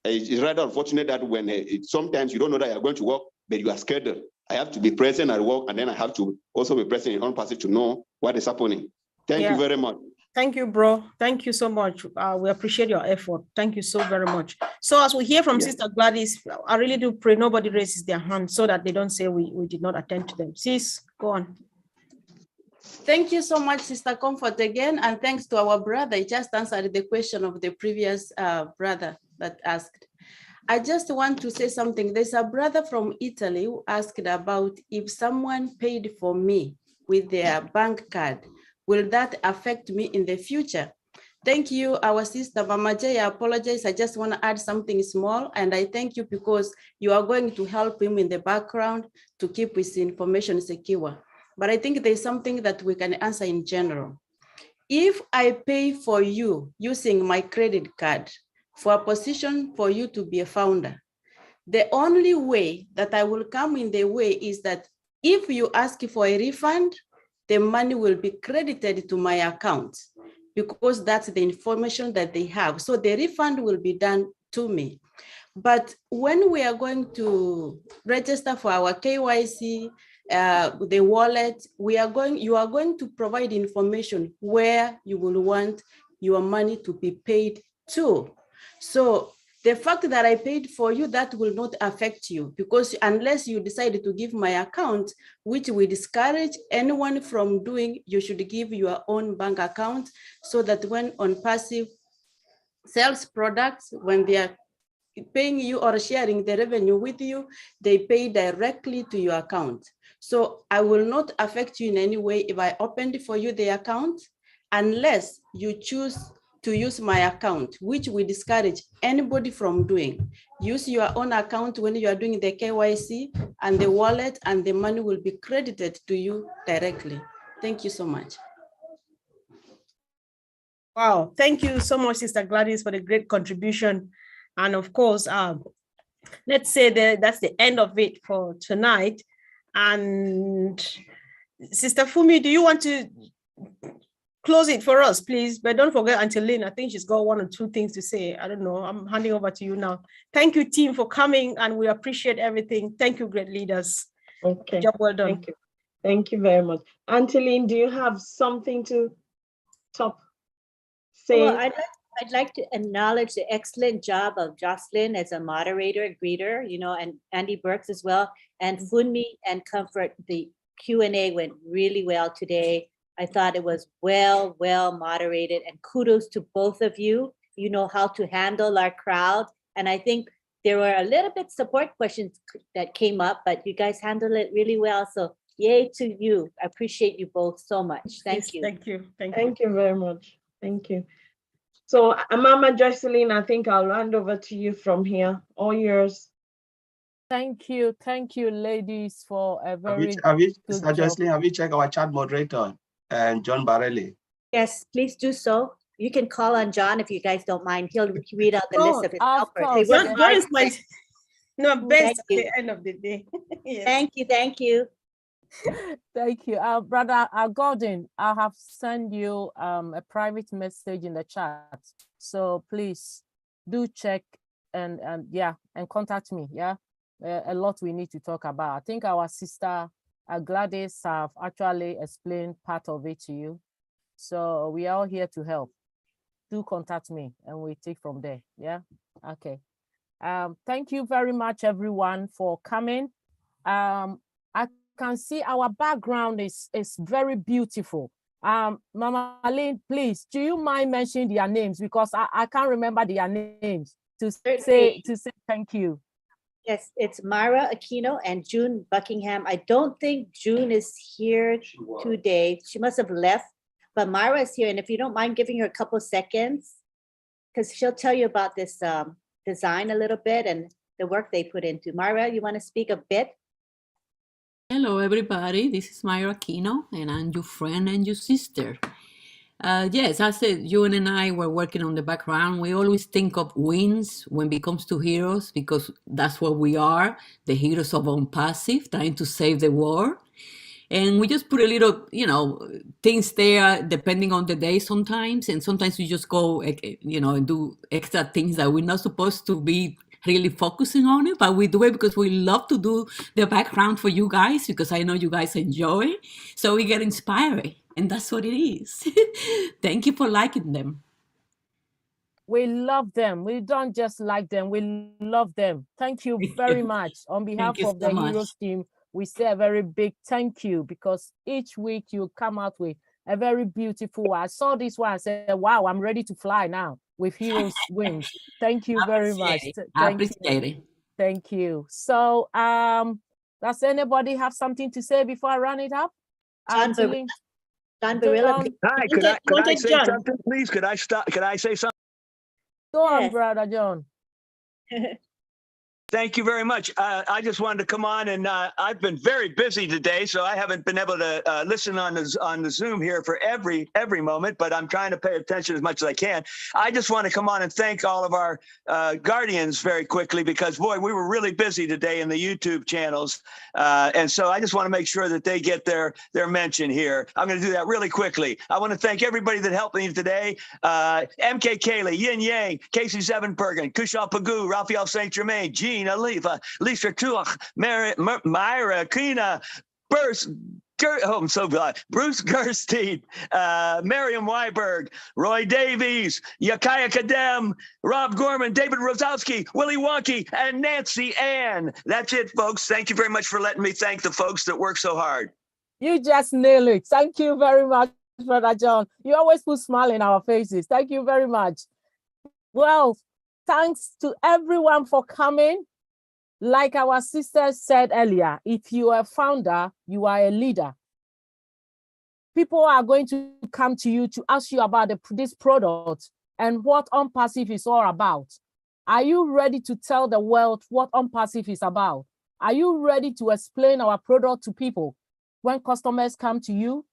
It's rather unfortunate that when sometimes you don't know that you're going to work, but you are scheduled. I have to be present at work and then I have to also be present in on-passive to know what is happening. Thank you very much. Thank you, bro. Thank you so much. We appreciate your effort. Thank you so very much. So as we hear from Sister Gladys, I really do pray nobody raises their hand so that they don't say we did not attend to them. Sis, go on. Thank you so much, Sister Comfort, again. And thanks to our brother. He just answered the question of the previous brother that asked. I just want to say something. There's a brother from Italy who asked about if someone paid for me with their bank card, will that affect me in the future? Thank you, our sister Mama J. I apologize. I just want to add something small. And I thank you because you are going to help him in the background to keep his information secure. But I think there's something that we can answer in general. If I pay for you using my credit card for a position for you to be a founder, the only way that I will come in the way is that if you ask for a refund, the money will be credited to my account because that's the information that they have. So the refund will be done to me. But when we are going to register for our KYC, the wallet, you are going to provide information where you will want your money to be paid to. So the fact that I paid for you, that will not affect you because unless you decide to give my account, which we discourage anyone from doing, you should give your own bank account so that when on passive sells products, when they are paying you or sharing the revenue with you, they pay directly to your account. So I will not affect you in any way if I opened for you the account, unless you choose to use my account, which we discourage anybody from doing. Use your own account when you are doing the KYC and the wallet, and the money will be credited to you directly. Thank you so much. Wow, thank you so much, Sister Gladys, for the great contribution. And of course, let's say that that's the end of it for tonight. And Sister Fumi, do you want to close it for us, please? But don't forget Auntie Lynn. I think she's got 1 or 2 things to say. I don't know. I'm handing over to you now. Thank you, team, for coming, and we appreciate everything. Thank you, great leaders. Okay. Job well done. Thank you. Thank you very much. Auntie Lynn, do you have something to say? Well, I'd like to acknowledge the excellent job of Jocelyn as a moderator and greeter, and Andy Burks as well, and Funmi and Comfort. The Q&A went really well today. I thought it was well moderated, and kudos to both of you. You know how to handle our crowd. And I think there were a little bit support questions that came up, but you guys handled it really well. So yay to you. I appreciate you both so much. Thank you. Thank you. Thank you very much. Thank you. So Mama Jocelyn, I think I'll hand over to you from here. All yours. Thank you, ladies, for a very Sister Jocelyn, have you checked our chat moderator, John Barelli? Yes, please do so. You can call on John if you guys don't mind. He'll read out the list of his helpers. John is my best Thank at you. the end of the day. Yes. Thank you. Thank you. Brother Gordon, I have sent you a private message in the chat. So please do check and contact me. Yeah. A lot we need to talk about. I think our sister Gladys have actually explained part of it to you. So we are all here to help. Do contact me and we take from there. Yeah. Okay. Thank you very much, everyone, for coming. I can see our background is very beautiful. Mama Lynn, please, do you mind mentioning their names, because I can't remember their names to say thank you. Yes, it's Myra Aquino and June Buckingham. I don't think June is here today. She must have left, but Myra is here. And if you don't mind giving her a couple of seconds, because she'll tell you about this design a little bit and the work they put into. Myra, you want to speak a bit? Hello, everybody. This is Myra Aquino, and I'm your friend and your sister. Yes, I said June and I were working on the background. We always think of wins when it comes to heroes, because that's what we are, the heroes of Unpassive, trying to save the world. And we just put a little, things there depending on the day sometimes. And sometimes we just go, and do extra things that we're not supposed to be really focusing on it, but we do it because we love to do the background for you guys, because I know you guys enjoy. So we get inspired, and that's what it is. Thank you for liking them. We love them. We don't just like them, we love them. Thank you very much. On behalf of the Heroes team, we say a very big thank you, because each week you come out with a very beautiful. I saw this one, I said, wow, I'm ready to fly now with Heroes wings. Thank you very much. I appreciate it. Thank you. So does anybody have something to say before I run it up? John Barilla. Hi, could I say something, please? Could I say something? Go on, Brother John. Thank you very much. I just wanted to come on, and I've been very busy today, so I haven't been able to listen on the Zoom here for every moment, but I'm trying to pay attention as much as I can. I just want to come on and thank all of our guardians very quickly, because, boy, we were really busy today in the YouTube channels, and so I just want to make sure that they get their mention here. I'm going to do that really quickly. I want to thank everybody that helped me today. MK Kaylee, Yin Yang, Casey Sevenbergen, Kushal Pagoo, Raphael St. Germain, Gene Aliva, Lisa Tuach, Myra Aquina, Bruce Gerstein, Miriam Weiberg, Roy Davies, Yakaya Kadem, Rob Gorman, David Rosowski, Willie Wonky, and Nancy Ann. That's it, folks. Thank you very much for letting me thank the folks that work so hard. You just nailed it. Thank you very much, Brother John. You always put a smile in our faces. Thank you very much. Well, thanks to everyone for coming. Like our sister said earlier, if you are a founder, you are a leader. People are going to come to you to ask you about this product and what Unpassive is all about. Are you ready to tell the world what Unpassive is about? Are you ready to explain our product to people when customers come to you?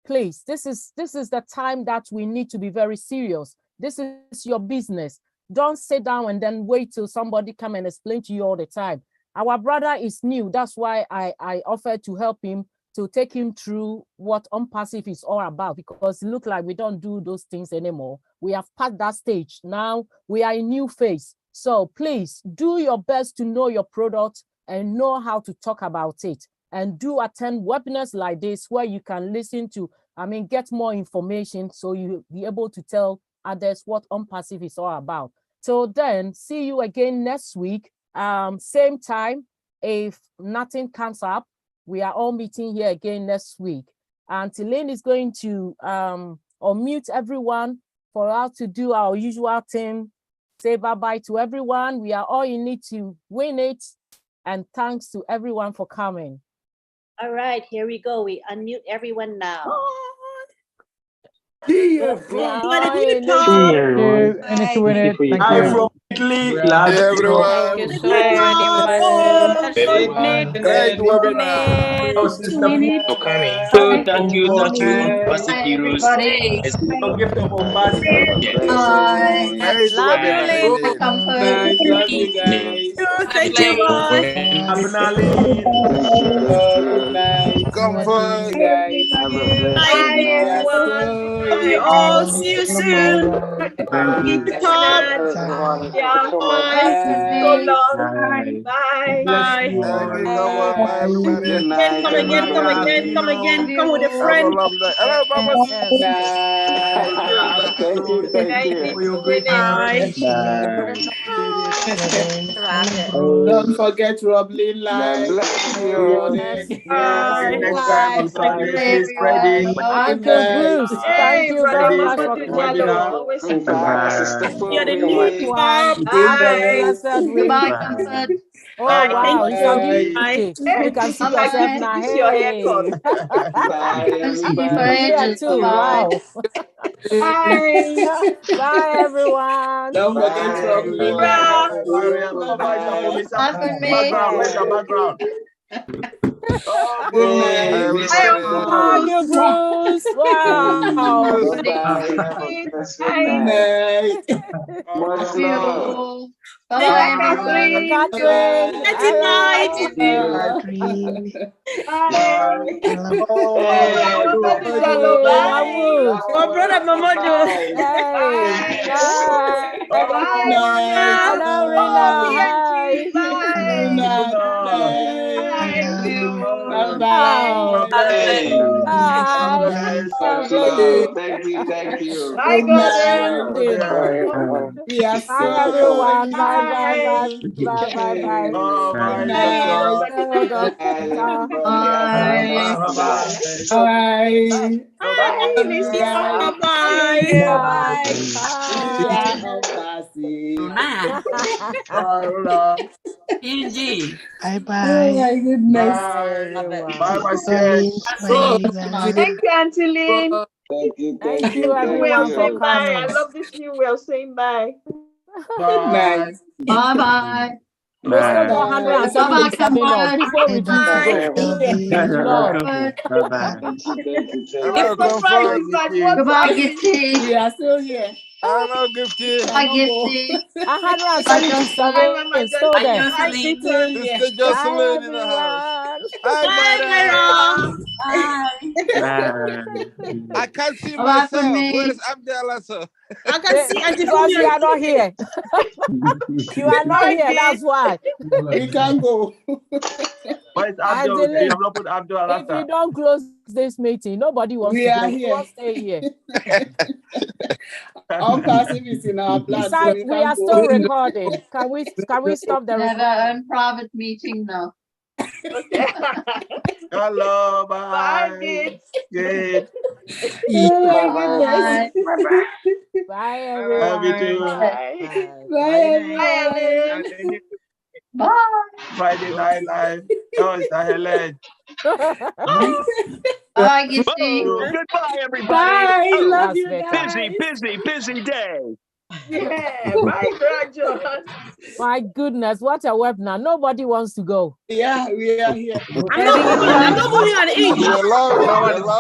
Please, this is the time that we need to be very serious. This is your business. Don't sit down and then wait till somebody come and explain to you all the time. Our brother is new. That's why I offered to help him, to take him through what unpassive is all about, because it looks like we don't do those things anymore. We have passed that stage. Now we are in new phase. So please do your best to know your product and know how to talk about it. And do attend webinars like this where you can listen to, get more information so you'll be able to tell others what unpassive is all about. So then, see you again next week. Same time, if nothing comes up, we are all meeting here again next week. And Elaine is going to unmute everyone for us to do our usual thing. Say bye-bye to everyone. We are all in it to win it. And thanks to everyone for coming. All right, here we go. We unmute everyone now. See you. And to win it. Thank Hi you. from Italy. Hi, everyone. Thank you so much. Great webinar. Oh, Sister So thank you, Pastor Kirus. Gift of Ombasi. Great Love you, webinar Lynn. indeed. Nice, love you guys. Thank you, bye. Abnali. Good night. Comfort. Guys. Have a blessed Bye, night. everyone. Love you all. See you soon. Thank you. Top. Everyone. Thank you Yeah, so much. bye. So long. Bye. Bye. Bless Bye. you Thank all. you so much. Bye, Good everybody. night, Come again, come everybody. again, come again. Come with a Have a friend. lovely day. Hello, Mama. Yes. Thank you, thank Thank you. you For your for great winning. generation. Bye. Don't forget Roblin God Live bless tomorrow you. Yes, morning. yes. See you Bye. next time on Sunday. Please spread it. Good Uncle night. Bruce, thank Hey, you brother very Ready much for for Mamadou Diallo, webinar. coming. always Bye, Sister See you the Fobi. next Keep one. time. Good Have a Bye. night. blessed week. Bye. Oh, Bye. Thank wow. Bye. He's on the you. Bye. Bye. UK. You Hey, can see I yourself think now. this is your haircut. Hey. Bye, Here everybody. too. Wow. Bye. Bye, everyone. Don't forget Bye. Roblin Bye. Live. Bye. Bye. Background. Where's your Yes. background? Good Bye, night. Bye, everybody. Uncle Uncle Bruce. Bruce. Wow. Bye-bye. Have a blessed Good night. night. Much love. Bye, Bye, Catherine. Catherine. Good night. Hello. Bye. Hey, brother Oh, Mamadou Diallo, Hey, bye. Mahmoud. My brother Mamadou. Hey, Bye. bye. Good Bye, night. Rina. Hello, Oh, Rina. PNG, Hi. Good bye. night. Good Bye. night. Bye Oh, bye. bye. Much God bless love. you. Thank you. Thank you. Bye, Good Much night. love. Splendid. Bye, everyone. We are Bye, so everyone. Bye, bye, bye, Bye. bye, bye, bye. Good bye, night. Doctor. Hold on. Bye, everybody. Have a Bye. blessed Bye. night. Bye. Bye, Love you Lisa. guys. Bye-bye. Bye. We Bye. are on Passy. Bye, Lola. PNG. Oh my goodness. Bye, Bye. Bye, everyone. my sis. Oh, Thank you, Auntie Lynn. Thank you. Thank Thank you, you. New Thank way of everyone, for saying you. bye. I coming. love this new way of saying bye. good night. Bye. We still got Bye. 177 of people refuse to Bye, go. everyone. Praise the Lord. Bye-bye. Thank you. Thank you. Thank I'm Hello, you. surprised Comfort. it's at WhatsApp. We are still here. Hello, Gifty. We are not go. 5 177 still Hi, there. We Jocelyn. still here. Sister Bye, Jocelyn in the house. everyone. Hi, Bye, madam. Myra. Bye. I can't see myself. Where's Abdallah, sir? I can see Auntie Because Fumi you on are not here. You are not here. Okay. That's why. We can go. Where's Abdul? You Adeline, have not put Abdul if after. you don't close this meeting, nobody wants We to are go. We here. all stay here. All passive is in our plan, so Besides, we we can are go. still recording. Can we stop the recording? Private meeting now. Okay. Hello. Bye, Bye. kids. Good. Oh my Bye. goodness. Bye, Love you everyone. too. Bye. Bye. Bye, Bye, everyone. Ellen. Bye. Friday Night Live. Oh, it's the Helen. Bye, Gifty. Oh, goodbye, everybody. Bye. Oh, Love That's you better. busy day. Yeah. Bye, Graduate. My goodness, what a webinar. Nobody wants to go. Yeah, we are here. I'm not going. I'm not going on age. You're allowed. No one You're is allowed.